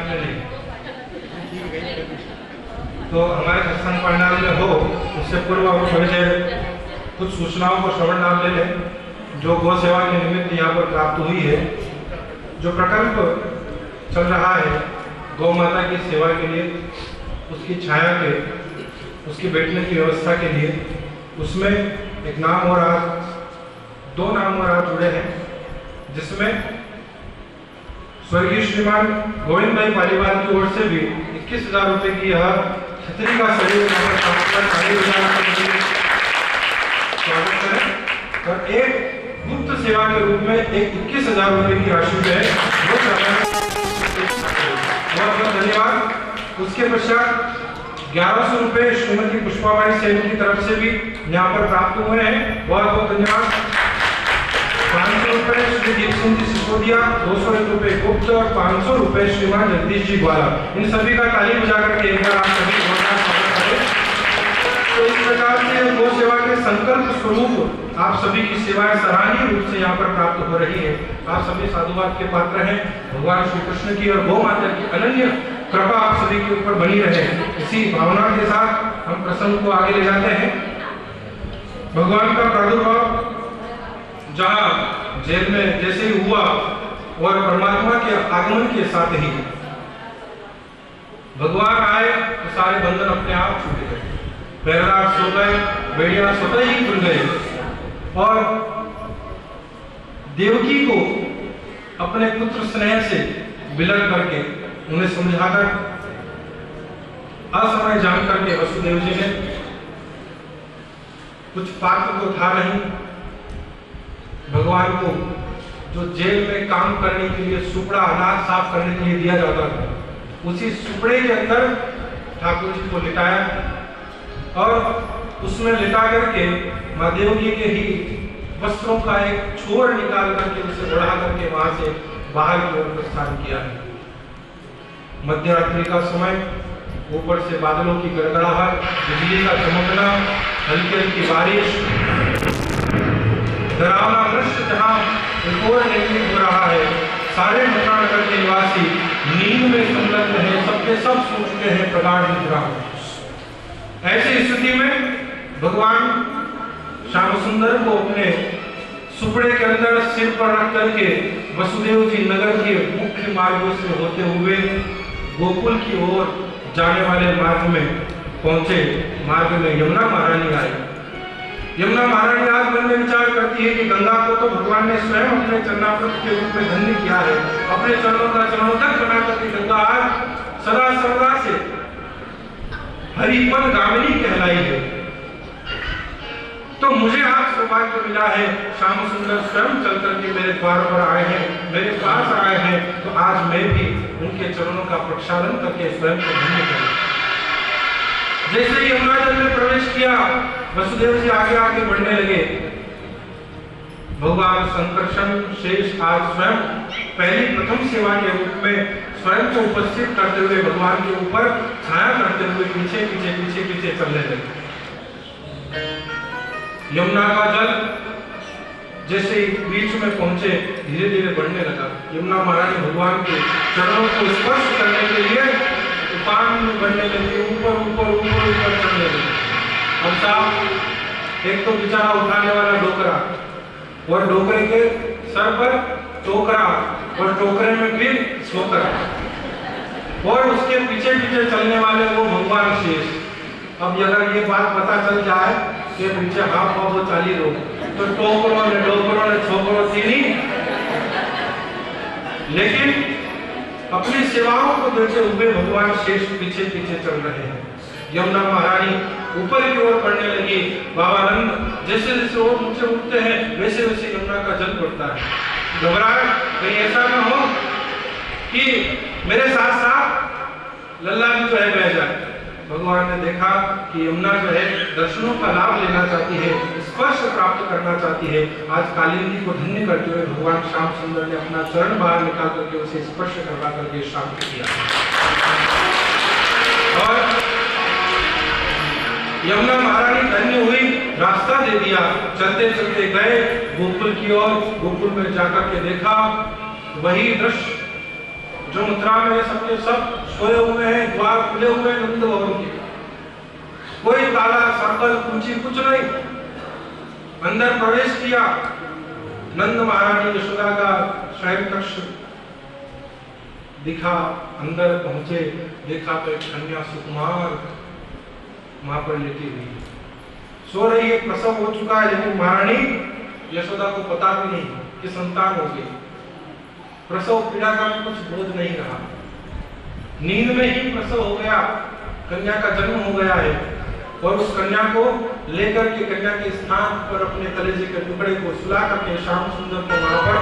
A: में नहीं। तो हमारे सत्संग पंडाल में हो उससे पूर्व हम थोड़ी देर कुछ सूचनाओं को श्रवण नाम ले लें जो गौ सेवा के निमित्त यहाँ पर प्राप्त हुई है। जो प्रकल्प चल रहा है गौ माता की सेवा के लिए, उसकी छाया के, उसकी बैठने की व्यवस्था के लिए, उसमें एक नाम और आज 2 नाम और आज जुड़े हैं, जिसमें स्वर्गीय श्रीमान गोविंद भाई पालीवाल की ओर से भी 21,000 रुपए की यह छतरी का सहयोग स्वागत करें और एक गुप्त सेवा के रूप में एक 21,000 रुपए की राशि जो है वो बहुत बहुत धन्यवाद। उसके पश्चात 1100 रुपए श्रीमती पुष्पाबाई सेन की तरफ से भी यहाँ पर प्राप्त हुए हैं, बहुत बहुत धन्यवाद। 500 रुपए श्री दीप सिंह जी सिसोदिया, 201 रुपए गुप्त और 500 रुपए श्रीमान जगदीश जी ग्वाला। इन सभी का ताली बजाकर के एक बार आप सभी जोरदार स्वागत करें। तो इस प्रकार से गौ सेवा के संकल्प स्वरूप आप सभी की सेवाएं सराहनीय रूप से यहाँ पर प्राप्त हो रही है। आप सभी साधुवाद के पात्र हैं। भगवान श्री कृष्ण की और गौ माता की अनन्य कृपा आप सभी के ऊपर बनी रहे। इसी भावना के साथ हम प्रसंग को आगे ले जाते हैं। भगवान का प्रादुर्भाव जहाँ जेल में जैसे ही हुआ और परमात्मा के आगमन के साथ ही भगवान आए तो सारे बंधन अपने आप छूट गए, पहरेदार सो गए, बेड़ियां स्वतः ही खुल गई और देवकी को अपने पुत्र स्नेह से विलग करके उन्हें समझाकर असमय जान करके वसुदेव जी ने कुछ पात्र को था नहीं, भगवान को जो जेल में काम करने के लिए सुपड़ा अनाज साफ करने के लिए दिया जाता था, उसी सुपड़े के अंदर ठाकुर जी को लिटाया और उसमें लिटा करके माँ देवकी के ही वस्त्रों का एक छोर निकाल करके उसे बढ़ा करके वहां से बाहर की ओर प्रस्थान किया है। मध्यरात्रि का समय, ऊपर से बादलों की गड़गड़ाहट, बिजली का चमकना, हल्की हल्की बारिश, डरावना दृश्य जहाँ रिपोर्ट निर्मित हो रहा है। सारे मथुरा नगर के निवासी नींद में संलग्न है, सबके सब सो चुके हैं प्रगाढ़ निद्रा। ऐसी स्थिति में भगवान श्याम सुंदर को अपने सुपड़े के अंदर सिर पर रख करके वसुदेव जी नगर के मुख्य मार्गों से होते हुए गोकुल की ओर जाने वाले मार्ग में पहुंचे। मार्ग में यमुना महारानी आई। यमुना महारानी आज मन में विचार करती है कि गंगा को तो भगवान ने स्वयं अपने चरणामृत के रूप में धन्य किया है, अपने चरणों का चरणोदक बना करके गंगा आज सदा सर्वदा से हरिपद गामिनी कहलाई है। तो मुझे आज सौभाग्य मिला है, श्याम सुंदर स्वयं चल करके मेरे द्वार पर आए हैं, मेरे पास आए हैं, तो आज मैं भी उनके चरणों का प्रक्षालन करके स्वयं को धन्य करूं। जैसे ही यमुना जल में प्रवेश किया, वसुदेव जी आगे आगे बढ़ने लगे। भगवान संकर्षण शेष आज स्वयं पहली प्रथम सेवा के रूप में स्वयं को उपस्थित करते हुए भगवान के ऊपर छाया करते हुए पीछे पीछे पीछे पीछे चलने लगे। यमुना का जल जैसे बीच में पहुंचे, धीरे धीरे बढ़ने लगा। यमुना महारानी भगवान के चरणों को स्पर्श करने के लिए उफान में बढ़ने लगी, ऊपर ऊपर ऊपर ऊपर चढ़ने लगी। अब साहब एक तो बेचारा उठाने वाला डोकरा और डोकरे के सर पर टोकरा और टोकरे में फिर छोकरा और उसके पीछे पीछे चलने वाले वो भगवान शेष। अब अगर ये बात पता चल जाए कि पीछे हाथ वो चाली लोग, तो टोकरों ने डोकरों ने छोकरों थी नहीं, लेकिन अपनी सेवाओं को देते हुए भगवान शेष पीछे पीछे चल रहे हैं। यमुना महारानी ऊपर की ओर बढ़ने लगी। बाबा नंद जैसे जैसे वो ऊंचे उठते हैं वैसे वैसे यमुना का जल बढ़ता है। घबराए कहीं ऐसा न हो कि मेरे साथ साथ लल्ला भी जो है बह जाए। भगवान ने देखा कि यमुना जो है दर्शनों का लाभ लेना चाहती है, स्पर्श प्राप्त करना चाहती है। आज कालिंदी को धन्य करते हुए भगवान श्याम सुंदर ने अपना चरण बाहर निकाल करके उसे स्पर्श करवा करके शांत किया और यमुना महारानी धन्य हुई, रास्ता दे दिया। चलते चलते गए गोकुल की ओर। गोकुल में जाकर के देखा वही दृश्य जो मुद्रा में सबके सब सोए हुए हैं, द्वार खुले हुए हैं नंद भवन के, कोई ताला सर्कल कुंची कुछ नहीं। अंदर प्रवेश किया, नंद महारानी यशोदा का शयन कक्ष दिखा। अंदर पहुंचे, देखा तो एक कन्या सुकुमार वहां पर लेटी हुई सो रही है। प्रसव हो चुका है, लेकिन महारानी यशोदा को पता भी नहीं कि संतान हो गई। प्रसव पीड़ा का कुछ बोध नहीं रहा, नींद में ही प्रसव हो गया, कन्या का जन्म हो गया है। और उस कन्या को लेकर के कन्या के स्थान पर अपने कलेजे के टुकड़े को सुला करके श्याम सुंदर को वहां पर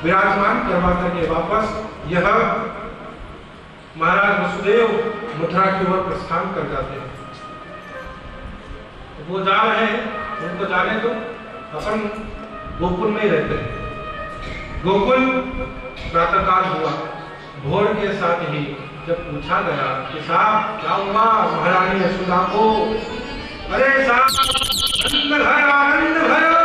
A: विराजमान करवा करके वापस यह महाराज वसुदेव मथुरा की ओर प्रस्थान कर जाते हैं। वो जा रहे हैं, उनको जाने दो, अपन गोकुल में ही रहते हैं। गोकुल प्रातःकाल हुआ, भोर के साथ ही जब पूछा गया कि साहब क्या हुआ महारानी यशोदा को, अरे साहब आनंद भरो।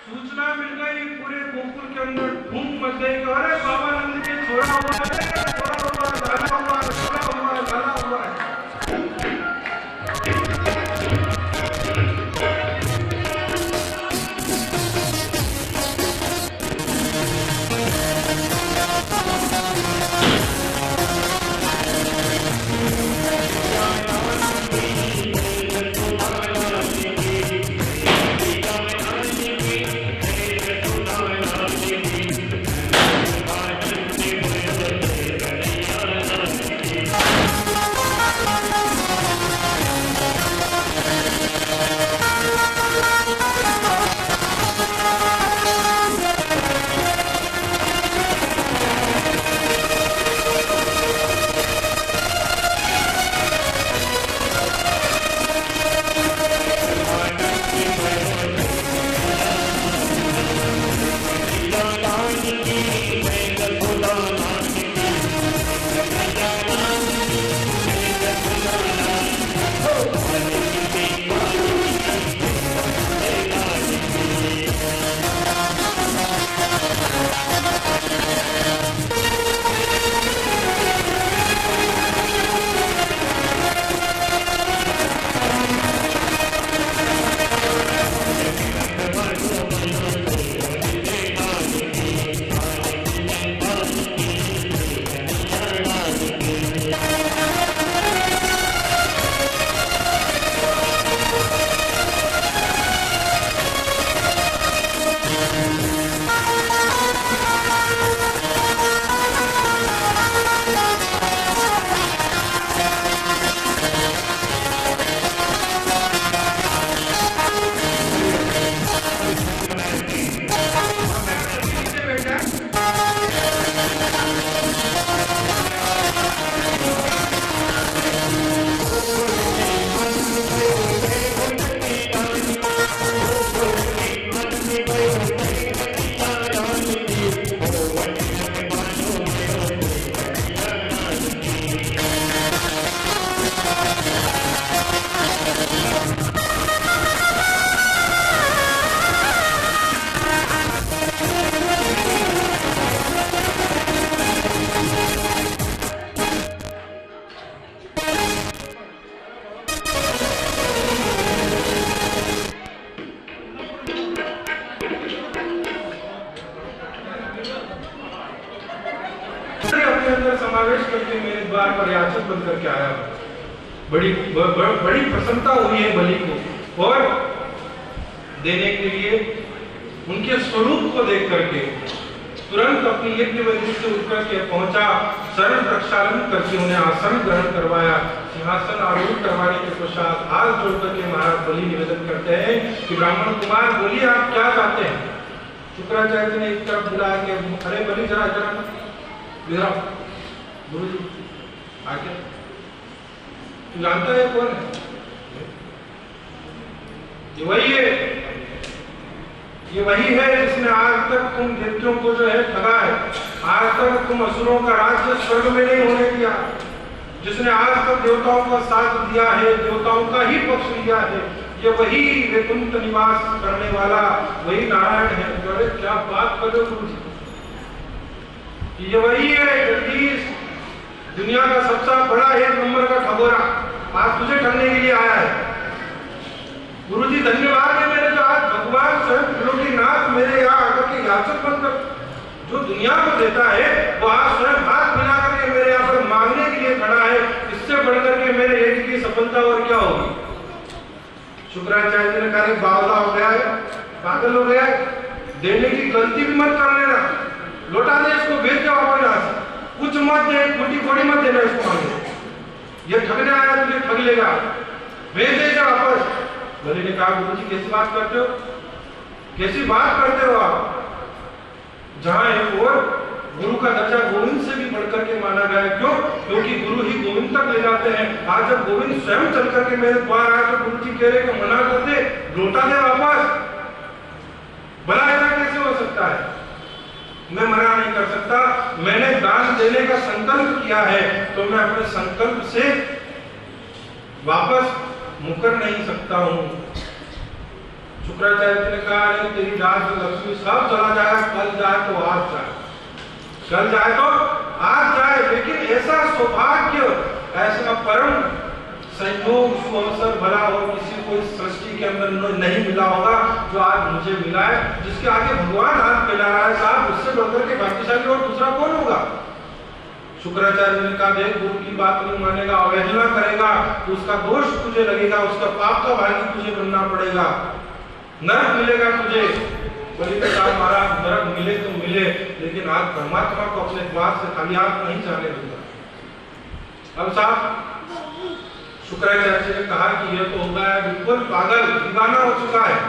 A: सूचना मिल गई पूरे गोकुल के अंदर, धूम मच गई। अरे बाबा नंद के छोड़ा हुआ है, छोड़ा हुआ है, डाला हुआ है, छोड़ा हुआ है, डाला हुआ है। समावेश करके मेरे द्वार पर याचक बन करके आया। बड़ी प्रसन्नता हुई है बलि को, और देने के लिए उनके स्वरूप को देख करके तुरंत अपनी यज्ञ वेदी से उठ करके पहुंचा। शरण प्रक्षालन करके उन्हें आसन ग्रहण करवाया। सिंहासन आरूढ़ करवाने के पश्चात हाथ जोड़ करके महाराज बलि निवेदन करते हैं कि ब्राह्मण कुमार बोलिए आप क्या चाहते हैं। शुक्राचार्य ने एक तरफ बुला के, अरे बलि जरा जरा गुरु जी आके, तू जानता है कौन है? ये वही है जिसने आज तक तुम दैत्यों को जो है ठगा है। आज तक तुम असुरों का राज्य स्वर्ग में नहीं होने दिया। जिसने आज तक देवताओं का साथ दिया है, देवताओं का ही पक्ष लिया है, ये वही वैकुंठ निवास करने वाला वही नारायण है। अरे क्या बात कर रहे हो गुरु जी, ये वही है जगदीश, दुनिया का सबसे बड़ा एक नंबर का ठगोरा आज तुझे ठगने के लिए आया है। गुरु जी धन्यवाद है मेरे, जो आज भगवान स्वयं त्रिलोकीनाथ मेरे यहाँ आकर के याचक बनकर जो दुनिया को देता है, वो आज स्वयं हाथ मिला करके मेरे यहाँ पर मांगने के लिए खड़ा है। इससे बढ़कर के मेरे यज्ञ की सफलता और क्या होगी। शुक्राचार्य जी ने कहा बावला हो गया है, पागल हो गया है, देने की गलती भी मत कर लेना, लौटा दे इसको, भेज दे वापस यहाँ से, कुछ मत दे, मोटी कोड़ी मत देना इसको आगे, ये ठगने आया तुझे ठग लेगा, भेज दे इसे वापस। बलि ने कहा गुरु जी कैसी बात करते हो, कैसी बात करते हो आप, जहां एक और गुरु का दर्जा गोविंद से भी बढ़कर के माना गया है। क्यों? क्योंकि गुरु ही गोविंद तक ले जाते हैं। आज जब गोविंद स्वयं चल करके मेरे द्वार आए तो गुरु जी कह रहे कि मना कर दे, लौटा दे वापस, भला ऐसा कैसे हो सकता है। मैं मना नहीं कर सकता, मैंने दान देने का संकल्प किया है तो मैं अपने संकल्प से वापस मुकर नहीं सकता हूं। शुक्राचार्य जी ने कहा तेरी राज लक्ष्मी सब चला जाएगा, कल जाए तो आज जाए, कल जाए तो आज जाए, लेकिन ऐसा सौभाग्य, ऐसा परम संयोग सुअवसर भला और किसी को इस सृष्टि के अंदर नहीं मिला होगा जो आज मुझे मिला है, जिसके आगे भगवान हाथ फैला रहा है। साहब उससे बढ़कर के भाग्यशाली और दूसरा कौन होगा। शुक्राचार्य ने कहा देख गुरु की बात नहीं मानेगा, अवहेलना करेगा तो उसका दोष तुझे लगेगा, उसका पाप का भागी तुझे बनना पड़ेगा, नरक मिलेगा तुझे। बलि ने कहा महाराज नरक मिले तो मिले, लेकिन आज परमात्मा को अपने द्वार से खाली हाथ नहीं जाने दूंगा। अब साहब शुक्राचार्य ने कहा कि यह तो हो गया बिल्कुल पागल दीवाना हो चुका है,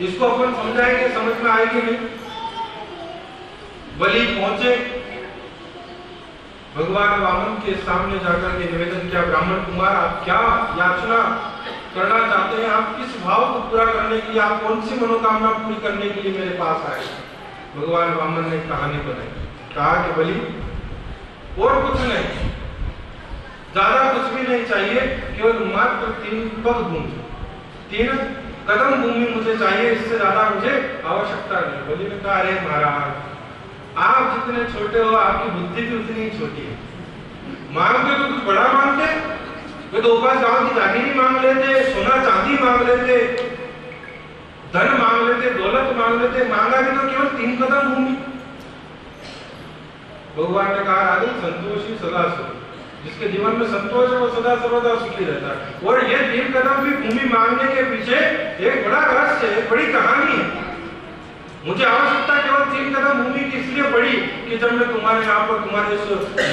A: इसको अपन समझाएंगे समझ में आएगी नहीं। बलि पहुंचे, भगवान वामन के सामने जाकर के निवेदन किया ब्राह्मण कुमार आप क्या याचना करना चाहते हैं, आप किस भाव को पूरा करने के लिए, आप कौन सी मनोकामना पूरी करने के लिए मेरे पास आए। भगवान वामन ने कहानी बताई, कहा कि बलि और कुछ नहीं, ज्यादा कुछ भी नहीं चाहिए, केवल मात्र 3 पग भूमि, 3 कदम भूमि मुझे चाहिए, इससे ज्यादा मुझे आवश्यकता नहीं। बलि ने कहा अरे महाराज आप जितने छोटे हो आपकी बुद्धि भी उतनी ही छोटी है, मांगते तो कुछ बड़ा मांगते, वे तो ऊपर गांव की जागीरी मांग लेते, सोना चांदी मांग लेते, धन मांग लेते, दौलत मांग लेते, मांगा भी तो केवल 3 कदम भूमि। भगवान ने कहा राजन संतोषी सदा सुखी, जिसके जीवन में संतोष है वो सदा सर्वदा सुखी रहता है। और ये 3 कदम भी भूमि मांगने के पीछे एक बड़ा रहस्य है, एक बड़ी कहानी है। मुझे आवश्यकता केवल 3 कदम भूमि की इसलिए पड़ी कि जब मैं तुम्हारे यहाँ पर तुम्हारे इस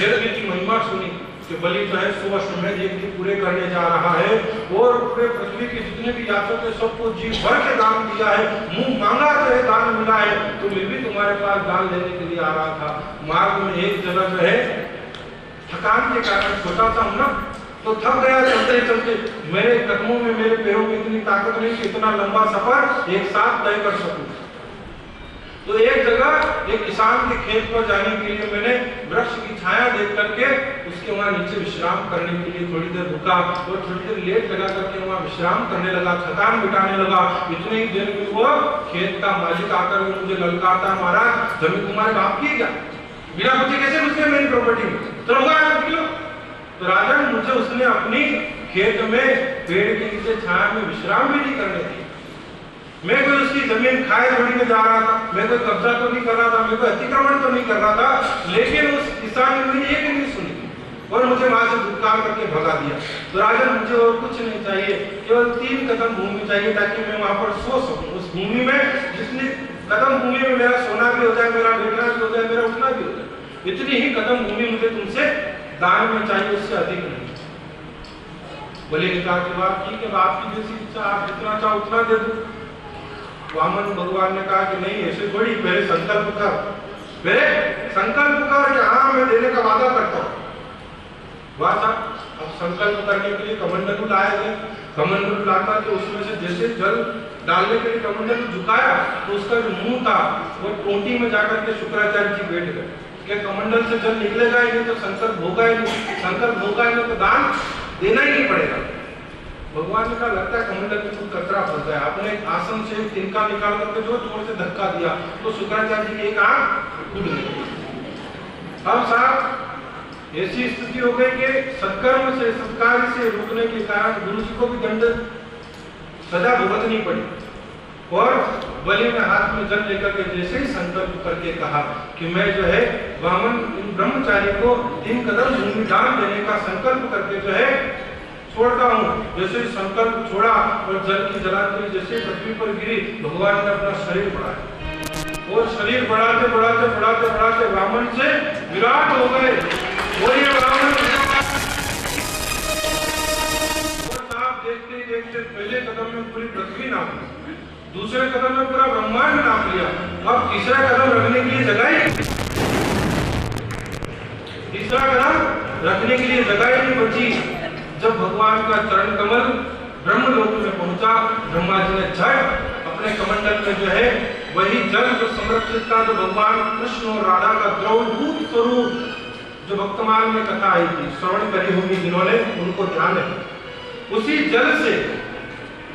A: यज्ञ की महिमा सुनी कि बलि जो है 100 अश्वमेध यज्ञ पूरे करने जा रहा है और पूरे पृथ्वी के जितने भी याचकों के सबको जी भर के दान दिया है, मुंह मांगा जो है दान मिला है, तो मैं भी तुम्हारे पास दान लेने के लिए आ रहा था। मार्ग में एक जगह जो है थकान के कारण छोटा सा हूं ना, तो थक गया चलते चलते, मेरे कदमों में मेरे पैरों में इतनी ताकत नहीं कि इतना लंबा सफर एक साथ तय कर सकूं। तो एक जगह एक किसान के खेत पर जाने के लिए मैंने वृक्ष की छाया देख करके उसके वहां नीचे विश्राम करने के लिए थोड़ी देर रुका और थोड़ी देर लेट लगा करके वहां विश्राम करने लगा, थकान मिटाने लगा। इतने ही देर में वो खेत का मालिक आकर मुझे ललकारता महाराज जमीन तुम्हारे बाप की है क्या, बिना पूछे कैसे घुस गए मेरी प्रॉपर्टी में, तो राजन मुझे उसने अपनी खेत में पेड़ के नीचे छाया में विश्राम भी नहीं करने दी। मैं कोई उसकी जमीन खाए थोड़ी में जा रहा था, मैं कोई कब्जा तो नहीं कर रहा था, मैं कोई अतिक्रमण तो नहीं कर रहा था, लेकिन उस किसान ने मेरी एक नहीं सुनी और मुझे वहां से धुतकार करके भगा दिया। तो राजन मुझे और कुछ नहीं चाहिए, केवल 3 कदम भूमि चाहिए ताकि मैं वहां पर सो सकूं। उस भूमि में जितनी कदम भूमि में मेरा सोना भी हो जाए, मेरा बैठना भी हो जाए, मेरा उठना भी हो जाए, इतनी ही कदम भूमि मुझे तुमसे दान में चाहिए, उससे अधिक नहीं। बोले कहा कि बात ठीक है, आपकी जैसी इच्छा, आप जितना चाहो उतना दे दो। वामन भगवान ने कहा कि नहीं ऐसे थोड़ी, पहले संकल्प कर कि हाँ मैं देने का वादा करता हूँ। वाह, अब संकल्प करने के लिए कमंडलू लाया गया। कमंडलू लाता तो उसमें से जैसे जल डालने के लिए कमंडलू झुकाया तो उसका जो मुंह था वो टोटी में जाकर के शुक्राचार्य जी बैठ गए। कि कमंडल से जल निकलेगा ही नहीं तो शंकर भोगा ही नहीं, शंकर भोगा ही नहीं तो दान देना ही नहीं पड़ेगा। भगवान ने कहा लगता है कमंडल में कुछ कचरा फंस गया, आपने एक आसन से तिनका निकाल करके जो जोर से धक्का दिया तो शुक्राचार्य जी की एक आंख टूट गई। अब साहब ऐसी स्थिति हो गई कि सत्कर्म से सत्कार्य से रुकने के कारण गुरु जी को भी दंड सजा भुगतनी पड़ी। और बलि ने हाथ में जल लेकर के जैसे ही संकल्प करके कहा कि मैं जो है वामन ब्रह्मचारी को 3 कदम भूमि दान देने का संकल्प करके जो है छोड़ता हूँ, जैसे ही संकल्प छोड़ा और जल की जलांतरी जैसे पृथ्वी पर गिरी, भगवान ने अपना शरीर बढ़ाया और शरीर बढ़ाते बढ़ाते बढ़ाते बढ़ाते वामन से विराट हो गए। और ये वामन देखते ही देखते पहले कदम में पूरी पृथ्वी नाप ली, दूसरे कदम में पूरा ब्रह्मांड नाप लिया, अब तीसरा कदम रखने के लिए जगह ही तीसरा कदम रखने के लिए जगह ही नहीं बची। जब भगवान का चरण कमल ब्रह्मलोक में पहुंचा, ब्रह्मा जी ने झट अपने कमंडल में जो है वही जल जो संरक्षित था, जो भगवान कृष्ण और राधा का द्रवभूत स्वरूप जो भक्तमाल में कथा आई थी, श्रवण करी होगी जिन्होंने, उनको ध्यान है, उसी जल से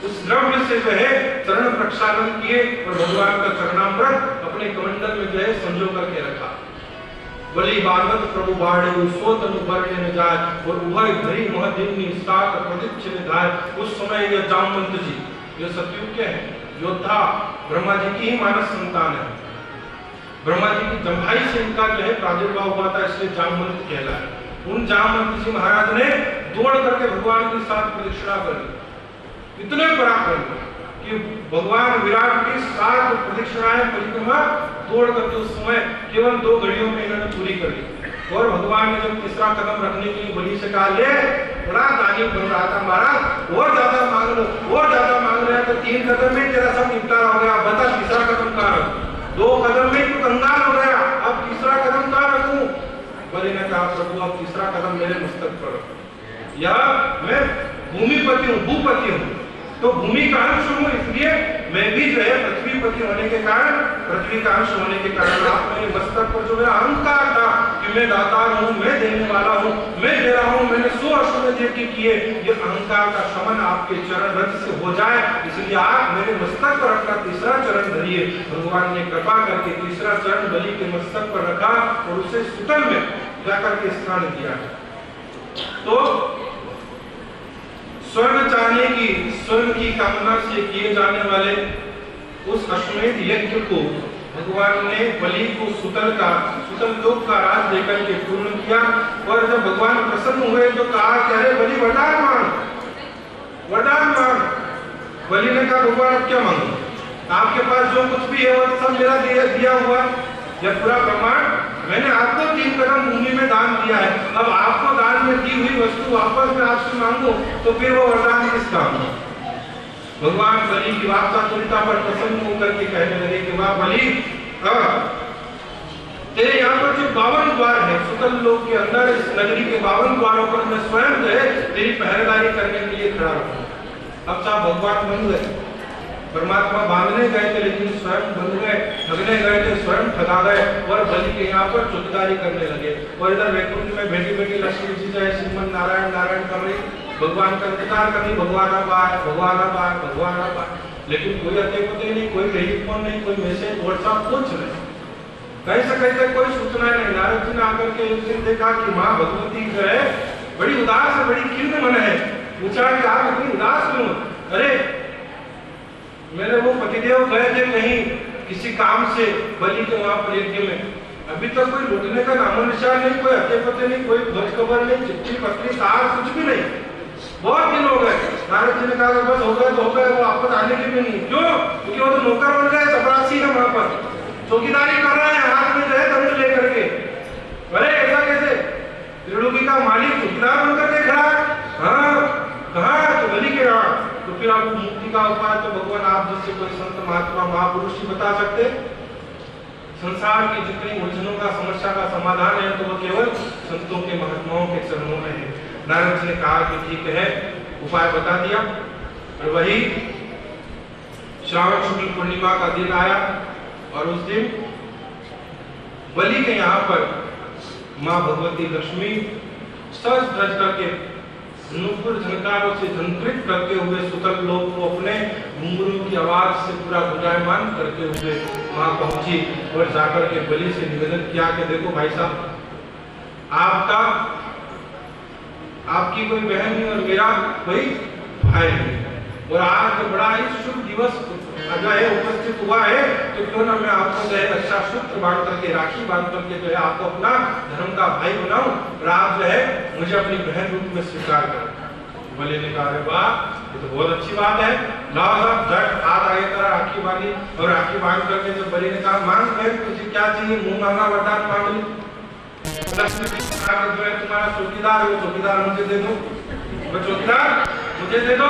A: उस द्रव्य से जो है चरण प्रक्षालन किए और भगवान का चरणामृत अपने कमंडल में जो है संजो करके रखा। बलि बागत प्रभु बाढ़े सोतनु बरने में जाए और उभय धरी महदिनी सात प्रदीक्ष निधाय। उस समय ये जामवंत जी, ये सतयुग के हैं योद्धा, ब्रह्मा जी की ही मानस संतान है, ब्रह्मा जी की जम्भाई से इनका जो है प्रादुर्भाव हुआ था, इसलिए जामवंत कहलाए। उन जामवंत जी महाराज ने दौड़ करके भगवान के साथ प्रदक्षिणा कर दी, इतने पराक्रम कि भगवान विराट की 7 प्रदक्षिणाएं परिक्रमा दौड़ करके उस समय केवल 2 घड़ियों में इन्होंने पूरी कर ली। और भगवान ने जब तीसरा कदम रखने के लिए बलि से कहा, ले बड़ा दानी बन रहा था महाराज, और ज्यादा मांग लो, और ज्यादा मांग रहे हैं तो 3 कदम में तेरा सब निपटारा हो गया, बता तीसरा कदम कहाँ रखूं, 2 कदम में तू कंगाल हो गया, अब तीसरा कदम कहाँ रखूं। बलि ने कहा प्रभु अब तीसरा कदम मेरे मस्तक पर रखो, यह मैं भूमिपति हूँ, भूपति हूँ, तो भूमि का अंश हूँ, इसलिए मैं भी जो है पृथ्वीपति होने के कारण, पृथ्वी का अंश होने के कारण आप मेरे मस्तक पर जो मेरा अहंकार था कि मैं दातार हूँ, मैं देने वाला हूँ, मैं दे रहा हूँ, मैंने 100 अश्वमेध यज्ञ किए, ये अहंकार का शमन आपके चरण रज से हो जाए, इसलिए आप मेरे मस्तक पर अपना तीसरा चरण धरिए। भगवान ने कृपा करके तीसरा चरण बलि के मस्तक पर रखा और उसे सुतल में जाकर के स्नान किया। तो स्वर्ग चाहने की, स्वर्ग की कामना से किए जाने वाले उस अश्वमेध यज्ञ को भगवान ने बलि को सुतल लोक का राज देकर के पूर्ण किया। और जब भगवान प्रसन्न हुए तो कहा कि अरे बलि वरदान मांग, वरदान मांग। बलि ने कहा भगवान अब क्या मांगू, आपके पास जो कुछ भी है वो सब मेरा दिया हुआ, जब पूरा ब्रह्मांड मैंने आपको 3 कदम भूमि में दान दिया है, अब आपको दान में दी हुई वस्तु वापस मैं आपसे मांगू तो फिर वो वरदान किस काम है। भगवान बलि की वात्सल्यता पर प्रसन्न होकर के कहने लगे कि वाह बलि, तेरे यहाँ पर जो 52 द्वार है सुतल लोक के अंदर, इस नगरी के 52 द्वारों पर मैं स्वयं जो है तेरी पहरेदारी करने के लिए खड़ा रहूं। अब साहब भगवान बन गए, परमात्मा बांधने गए थे लेकिन स्वयं बंध गए, ठगने गए थे स्वयं ठगा गए और बलि के यहाँ पर चौकीदारी करने लगे। और इधर वैकुंठ में बैठी बैठी लक्ष्मी जी चाहे श्रीमन नारायण नारायण कर रही, भगवान का इंतजार कर रही, भगवान अब आए, भगवान अब आए, भगवान अब आए, लेकिन कोई अते पते नहीं, कोई टेलीफोन नहीं, कोई मैसेज व्हाट्सएप कुछ नहीं, कहीं से कहीं तक कोई सूचना नहीं। नारद जी ने आकर के एक दिन देखा कि माँ भगवती जो है बड़ी उदास है, बड़ी खिन्न मन है, पूछा कि आप इतनी उदास क्यों। अरे मेरे वो पतिदेव गए थे कहीं किसी काम से बलि के वहां पर यज्ञ में, अभी तक कोई लौटने का नामो निशान नहीं, कोई अते पते नहीं, कोई खोज खबर नहीं, चिट्ठी पत्री तार कुछ भी नहीं, बहुत दिन हो गए। नारद जी ने कहा बस हो गए तो हो गए, वो आपको आने की भी नहीं। क्यों? क्योंकि वो तो नौकर बन गए, चपरासी है वहां पर, चौकीदारी कर रहे हैं, हाथ में जो है दंड लेकर के। अरे ऐसा कैसे, त्रिलोकी का मालिक चौकीदार बनकर देख रहा है, हाँ कहा तो बलि के रहा। तो फिर आपको मुक्ति का उपाय तो भगवान आप जैसे कोई संत महात्मा महापुरुष ही बता सकते। संसार की जितनी उलझनों का, समस्या का समाधान है तो वो केवल संतों के महात्माओं के चरणों में है। नारद जी ने कहा कि ठीक है, उपाय बता दिया। और वही श्रावण शुक्ल पूर्णिमा का दिन आया और उस दिन बलि के यहाँ पर माँ भगवती लक्ष्मी सज धज करके नूपुर झनकारों से झंकृत करते हुए सुतल लोक को अपने घुंघरू की आवाज से पूरा गुंजायमान करते हुए माँ पहुंची और जाकर के बलि से निवेदन किया कि देखो भाई साहब, आपकी कोई बहन नहीं और मेरा कोई भाई नहीं, और आज बड़ा ही शुभ दिवस जो है उपस्थित हुआ है, तो क्यों ना मैं आपको जो है रक्षा सूत्र बांध करके, राखी बांध करके जो है आपको अपना धर्म का भाई बनाऊं और आप जो है मुझे अपनी बहन रूप में स्वीकार करें। बलि ने कहा, अरे वाह, ये तो बहुत अच्छी बात है, लाओ साहब झट हाथ आगे करा, राखी बांधी, और राखी बांध करके जब बलि ने कहा मांग बहन तुझे क्या चाहिए, मुंह मांगा वरदान मांग ली। लक्ष्मी जो है तुम्हारा चौकीदार है, वो चौकीदार मुझे दे दो, वो चौकीदार मुझे दे दो।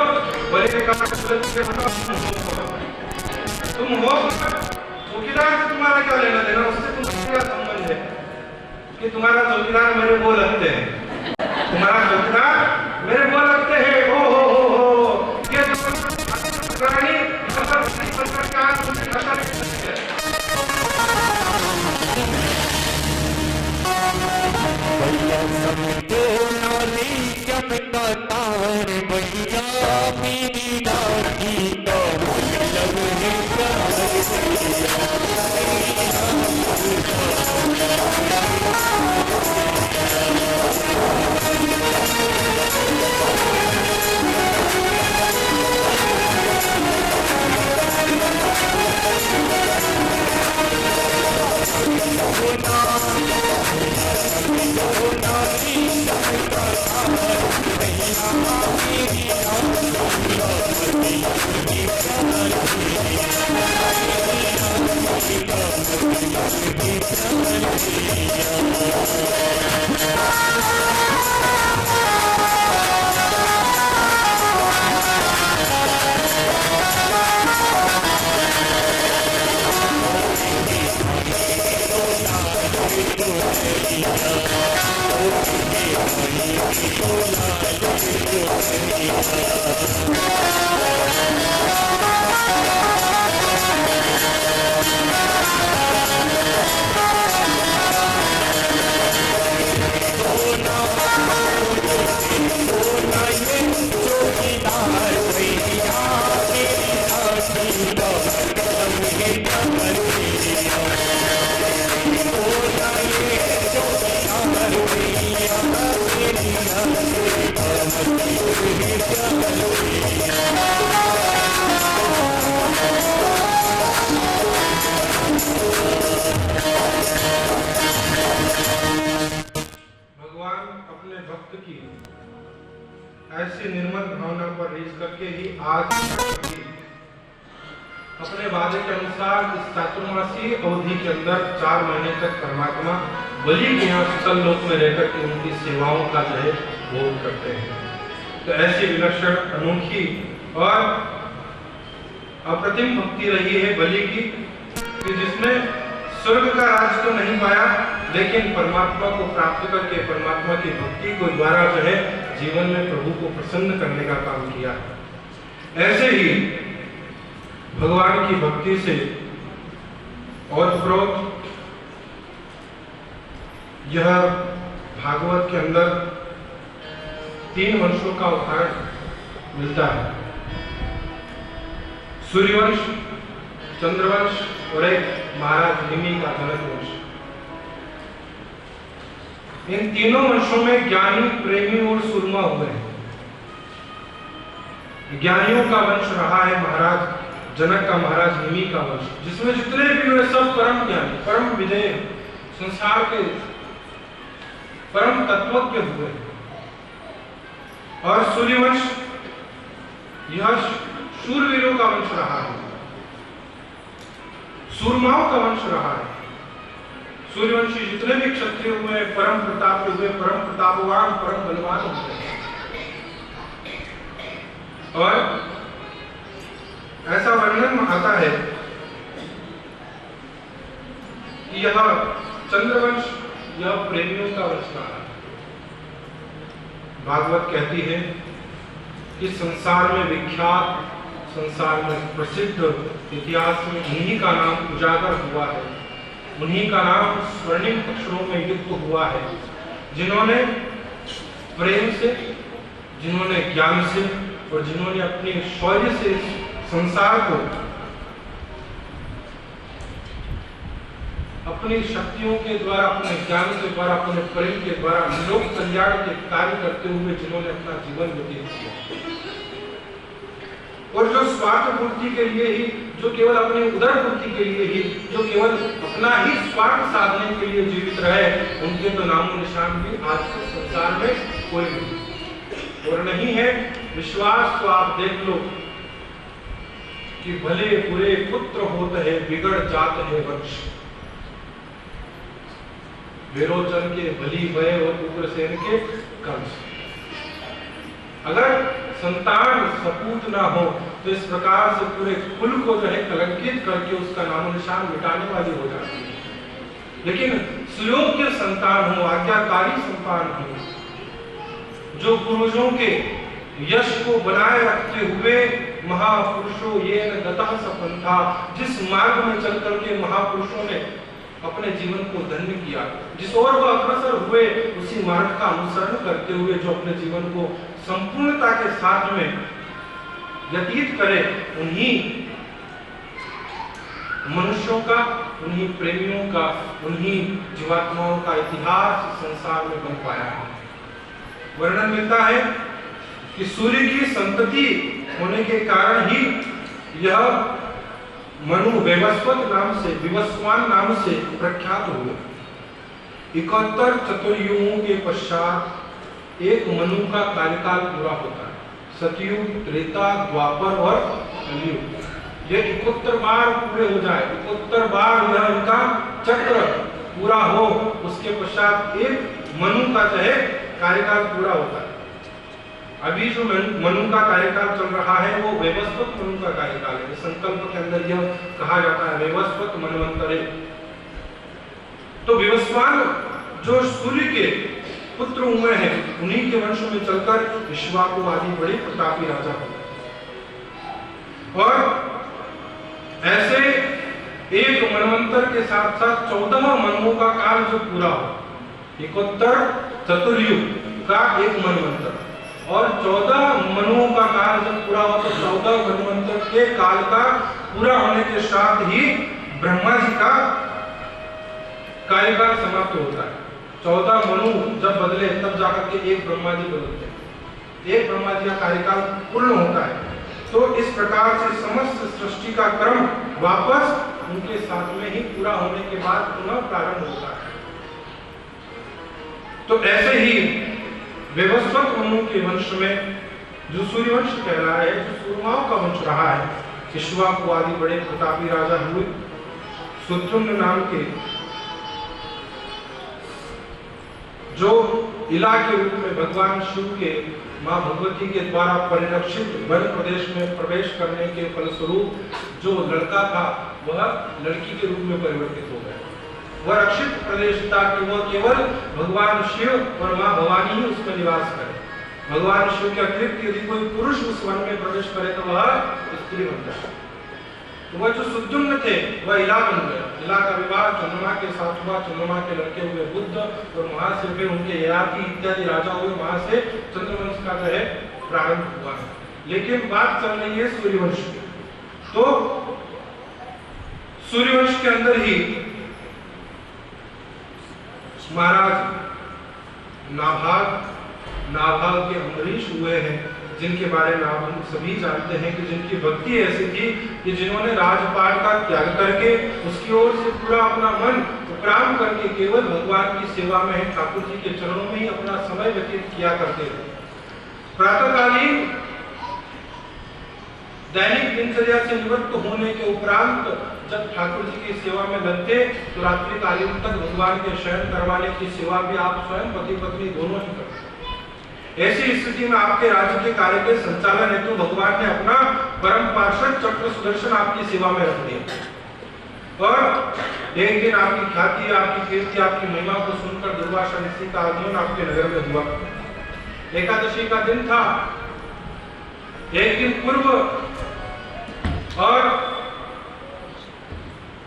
A: बलि ने कहा तुम हो चौकीदार से तुम्हारा क्या लेना देना, उससे तुम्हारा क्या संबंध है कि तुम्हारा चौकीदार मेरे वो लगते हैं, तुम्हारा चौकीदार मेरे वो लगते हैं। हो ये रानी ऐसी निर्मल भावना पर रीझ करके ही आज अपने वादे के अनुसार इस चातुर्मासी अवधि के अंदर 4 महीने तक परमात्मा बलि के यहाँ सुतल लोक में रहकर के उनकी सेवाओं का जो है भोग करते हैं। तो ऐसी विलक्षण, अनोखी और अप्रतिम भक्ति रही है बलि की, कि जिसने स्वर्ग का राज तो नहीं पाया, लेकिन परमात्मा को प्राप्त करके परमात्मा की भक्ति को द्वारा जो है जीवन में प्रभु को प्रसन्न करने का काम किया। ऐसे ही भगवान की भक्ति से ओतप्रोत यह भागवत के अंदर 3 वंशों का उदाहरण मिलता है, सूर्यवंश, चंद्रवंश और एक महाराज निमि का जनक वंश। इन तीनों वंशों में ज्ञानी, प्रेमी और सूरमा हुए हैं। ज्ञानियों का वंश रहा है महाराज जनक का, महाराज निमि का वंश, जिसमें जितने भी हुए सब परम ज्ञानी, परम विजय, संसार के परम तत्वज्ञ हुए। और सूर्यवंश यह शूरवीरों का वंश रहा है, सूरमाओं का वंश रहा है। सूर्यवंशी जितने भी क्षत्रिय हुए परम प्रताप हुए, परम प्रतापवान, परम बलवान हुए। और ऐसा वर्णन आता है कि यह चंद्रवंश यह प्रेमियों का वंश रहा है। भागवत कहती है कि संसार में विख्यात, संसार में प्रसिद्ध, इतिहास में इन्हीं का नाम उजागर हुआ है उन्हीं का नाम स्वर्णिम अक्षरों में युक्त हुआ है, जिन्होंने प्रेम से, जिन्होंने ज्ञान से और जिन्होंने अपने शौर्य से संसार को अपनी शक्तियों के द्वारा, अपने ज्ञान के द्वारा, अपने प्रेम के द्वारा लोक कल्याण के कार्य करते हुए जिन्होंने अपना जीवन व्यतीत किया। और जो स्वार्थ पूर्ति के लिए ही, जो केवल अपनी उदर पूर्ति के लिए ही, जो केवल अपना ही स्वार्थ साधने के लिए जीवित रहे, उनके तो नामो निशान भी आज के संसार में कोई नहीं और नहीं है। विश्वास तो आप देख लो कि भले बुरे पुत्र होते हैं, बिगड़ जाते हैं वंश। विरोचन के भली भय और उग्रसेन के कंस। अगर संतान सपूत ना हो तो इस प्रकार से पूरे कुल को जो है कलंकित करके उसका नामो निशान मिटाने वाली हो जाती है। लेकिन सुयोग्य संतान हो, आज्ञाकारी संतान हो, जो पूर्वजों के यश को बनाए रखते हुए महापुरुषों ये गतः सपंथा, जिस मार्ग में चल करके महापुरुषों ने अपने जीवन को धन्य किया, जिस ओर वो अग्रसर हुए उसी मार्ग का अनुसरण करते हुए जो अपने जीवन को संपूर्णता के साथ में व्यतीत करे, उन्हीं मनुष्यों का, उन्हीं प्रेमियों का, उन्हीं जीवात्माओं का इतिहास संसार में बन पाया है। वर्णन मिलता है कि सूर्य की संतति होने के कारण ही यह मनु वैवस्वत नाम से, विवस्वान नाम से प्रख्यात हुए। 71 चतुर्युगों के पश्चात एक मनु का कार्यकाल पूरा होता है। सतयुग, त्रेता, द्वापर और कलयुग, ये 71 बार पूरे हो जाए, 71 बार यह इनका चक्र पूरा हो, उसके पश्चात एक मनु का जो है कार्यकाल पूरा होता है। अभी जो मनु का कार्यकाल चल रहा है वो वैवस्वत मनु का कार्यकाल है। संकल्प के अंदर यह कहा जाता है वैवस्वत मनवंतरे। तो विवस्वान जो सूर्य के पुत्र हुए हैं, उन्हीं के वंश में चलकर इक्ष्वाकु आदि बड़े प्रतापी राजा हुए। और ऐसे एक मनवंतर के साथ साथ 14 मनुओं का काल जो पूरा हो, 71 चतुर्युग का एक मनवंतर और 14 मनुओं का काल जब पूरा हो तो 14 मनवंतर के काल का पूरा होने के साथ ही ब्रह्मा जी का कार्यकाल समाप्त होता है। 14 मनु जब बदले तब जाकर के एक ब्रह्मा जी बदलते हैं, एक ब्रह्मा जी का कार्यकाल पूर्ण होता है। तो इस प्रकार से समस्त सृष्टि का क्रम वापस उनके साथ में ही पूरा होने के बाद पुनः प्रारंभ होता है। तो ऐसे ही वैवस्वत मनु के वंश में जो सूर्यवंश कहलाया है, जो सूर्यमाओं का वंश रहा है, इक्ष्वाकु आदि बड़े प्रतापी राजा हुए। सुद्युम्न नाम के जो इला के रूप में भगवान शिव के मां भगवती के द्वारा परिरक्षित वन प्रदेश में प्रवेश करने के फलस्वरूप जो लड़का था वह लड़की के रूप में परिवर्तित हो गया। वह रक्षित प्रदेश था कि वह केवल भगवान शिव और मां भवानी ही उसमें निवास करे। भगवान शिव के अतिरिक्त यदि कोई पुरुष उस वन में प्रवेश करे तो वह स्त्री बन जाए। तो वह जो सुद्युम्न थे वह इला बन गया। इला का विवाह चंद्रमा के साथ हुआ, चंद्रमा के लड़के हुए बुद्ध और वहां से फिर उनके ययाति इत्यादि राजा हुए, वहां से चंद्रवंश का जो है प्रारंभ हुआ। लेकिन बात चल रही है सूर्यवंश की। तो सूर्यवंश के अंदर ही महाराज नाभाग के अम्बरीश हुए हैं, जिनके बारे में आप हम सभी जानते हैं कि जिनकी भक्ति ऐसी थी कि जिन्होंने राजपाट का त्याग करके उसकी ओर से पूरा अपना मन उपराम करके केवल भगवान की सेवा में, ठाकुर जी के चरणों में ही अपना समय व्यतीत किया करते थे। प्रातःकालीन दैनिक दिनचर्या से निवृत्त होने के उपरांत जब ठाकुर जी की सेवा में लगते तो रात्रि कालीन तक भगवान के शयन करवाने की सेवा भी आप स्वयं पति पत्नी दोनों ही करते। ऐसी स्थिति में आपके राज्य के कार्य के संचालन हेतु भगवान ने अपना परम पार्षद चक्र सुदर्शन आपकी सेवा में रख दिया। और एक दिन आपकी ख्याति, आपकी कीर्ति, आपकी महिमा को सुनकर दुर्वासा ऋषि का आगमन आपके नगर में हुआ। एकादशी का दिन था, एक दिन पूर्व, और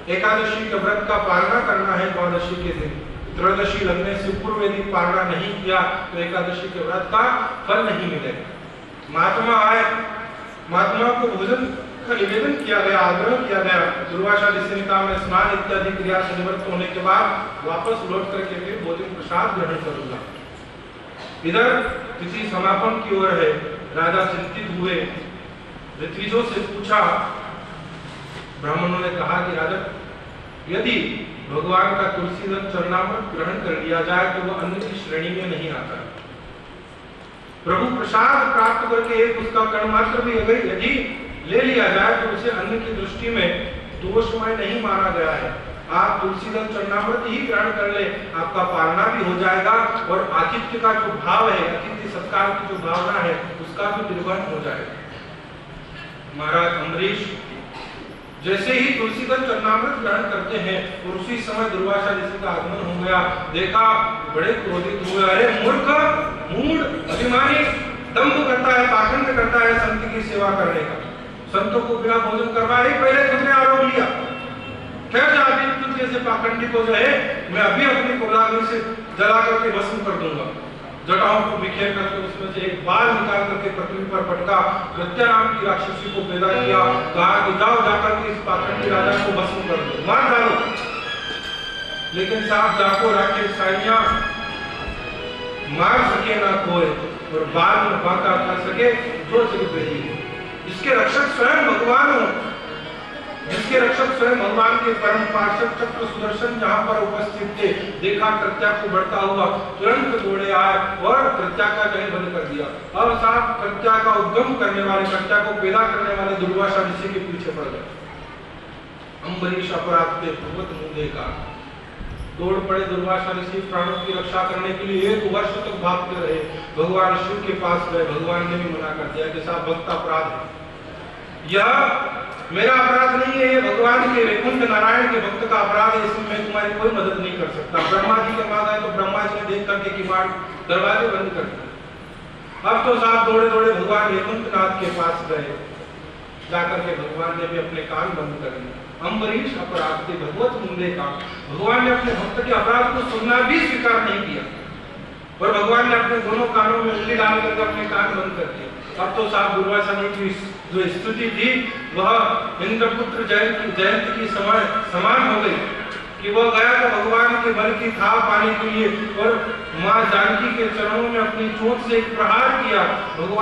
A: एकादशी के व्रत का पालना करना है द्वादशी के दिन। त्रयोदशी लगने से पूर्व यदि पालना नहीं किया तो एकादशी के व्रत का फल नहीं मिलेगा। महात्मा आए, महात्मा को भोजन का निवेदन किया गया, आग्रह किया गया। दुर्वासा ऋषि ने कहा मैं स्नान इत्यादि क्रिया से निवृत्त होने के बाद वापस लौट करके फिर भोजन प्रसाद ग्रहण करूंगा। इधर तिथि समापन की ओर है। राजा चिंतित हुए, ऋत्विजों से पूछा। ब्राह्मणों ने कहा कि राजा यदि भगवान का तुलसी दल चरणामृत ग्रहण कर लिया जाए तो वह अन्न की श्रेणी में नहीं आता। प्रभु प्रसाद प्राप्त करके एक उसका कण मात्र भी अगर यदि ले लिया जाए तो उसे अन्न की दृष्टि में दोषमय नहीं माना गया है। आप तुलसी दल चरणामृत ही ग्रहण कर ले, आपका पालना भी हो जाएगा और आतिथ्य का जो भाव है, अतिथि सत्कार की जो भावना है उसका भी निर्वहन हो जाएगा। महाराज अम्बरीश जैसे ही तुलसी दल चरणामृत ग्रहण करते हैं और उसी समय दुर्वासा ऋषि का आगमन हो गया। देखा, बड़े क्रोधित हुए। अरे मूर्ख, मूढ़, अभिमानी, दंभ करता है, पाखंड करता है संत की सेवा करने का। संतों को बिना भोजन करवाए पहले तुमने आरोप लिया। खैर जाती तुझ जैसे पाखंडी को जो है मैं अभी अपनी कोलाग्नि से जला करके भस्म कर दूंगा। जटाओं को बिखेर करके उसमें से एक बाल निकाल करके पृथ्वी पर पटका। प्रत्या नाम की राक्षसी को पैदा किया। कहा कि जाओ जाकर के इस पाखंडी राजा को भस्म कर दो, मार डालो। लेकिन साहब जाको राकेश साइया मार सके ना कोई और बाल में बांका कर सके जो जग पे ही। जिसके रक्षक स्वयं भगवान हो, जिसके रक्षक स्वयं भगवान के परम पार्षद चक्र सुदर्शन जहां पर उपस्थित थे, देखा कृत्या को बढ़ता हुआ, तुरंत दौड़े आए और कृत्या का जय बंद कर दिया। अब साहब कृत्या का उद्गम करने वाले, कृत्या को पैदा करने वाले दुर्वासा ऋषि के पीछे पड़ गए। अम्बरीश अपराध के भगवत मुंह देखा, दौड़ पड़े दुर्वासा ऋषि प्राणों की रक्षा करने के लिए 1 वर्ष तक भागते रहे। भगवान शिव के पास गए, भगवान ने भी मना कर दिया कि साहब भक्त अपराध है, यह मेरा अपराध नहीं है, ये भगवान के वैकुंठ नारायण के भक्त का अपराध है, इसमें मैं तुम्हारी कोई मदद नहीं कर सकता। ब्रह्मा जी के पास आए तो ब्रह्मा जी ने देख करके किवाड़ दरवाजे बंद कर दिए। अब तो साहब दौड़े दौड़े भगवान वैकुंठ नाथ के पास गए, जाकर के भगवान ने भी अपने कान बंद कर दिए। अम्बरीश अपराध के भगवत मुंडे का, भगवान ने अपने भक्त के अपराध को सुनना भी स्वीकार नहीं किया और भगवान ने अपने दोनों कानों में उंगली डाल करके अपने कान बंद कर दिए। अब तो साहब दुर्वासा की जो स्थिति थी वह इंद्रपुत्र जयंत की समान हो गई कि वह गया तो भगवान के बल की थाह पाने के लिए और मां जानकी के चरणों में अपनी चोट से एक प्रहार किया। भगवान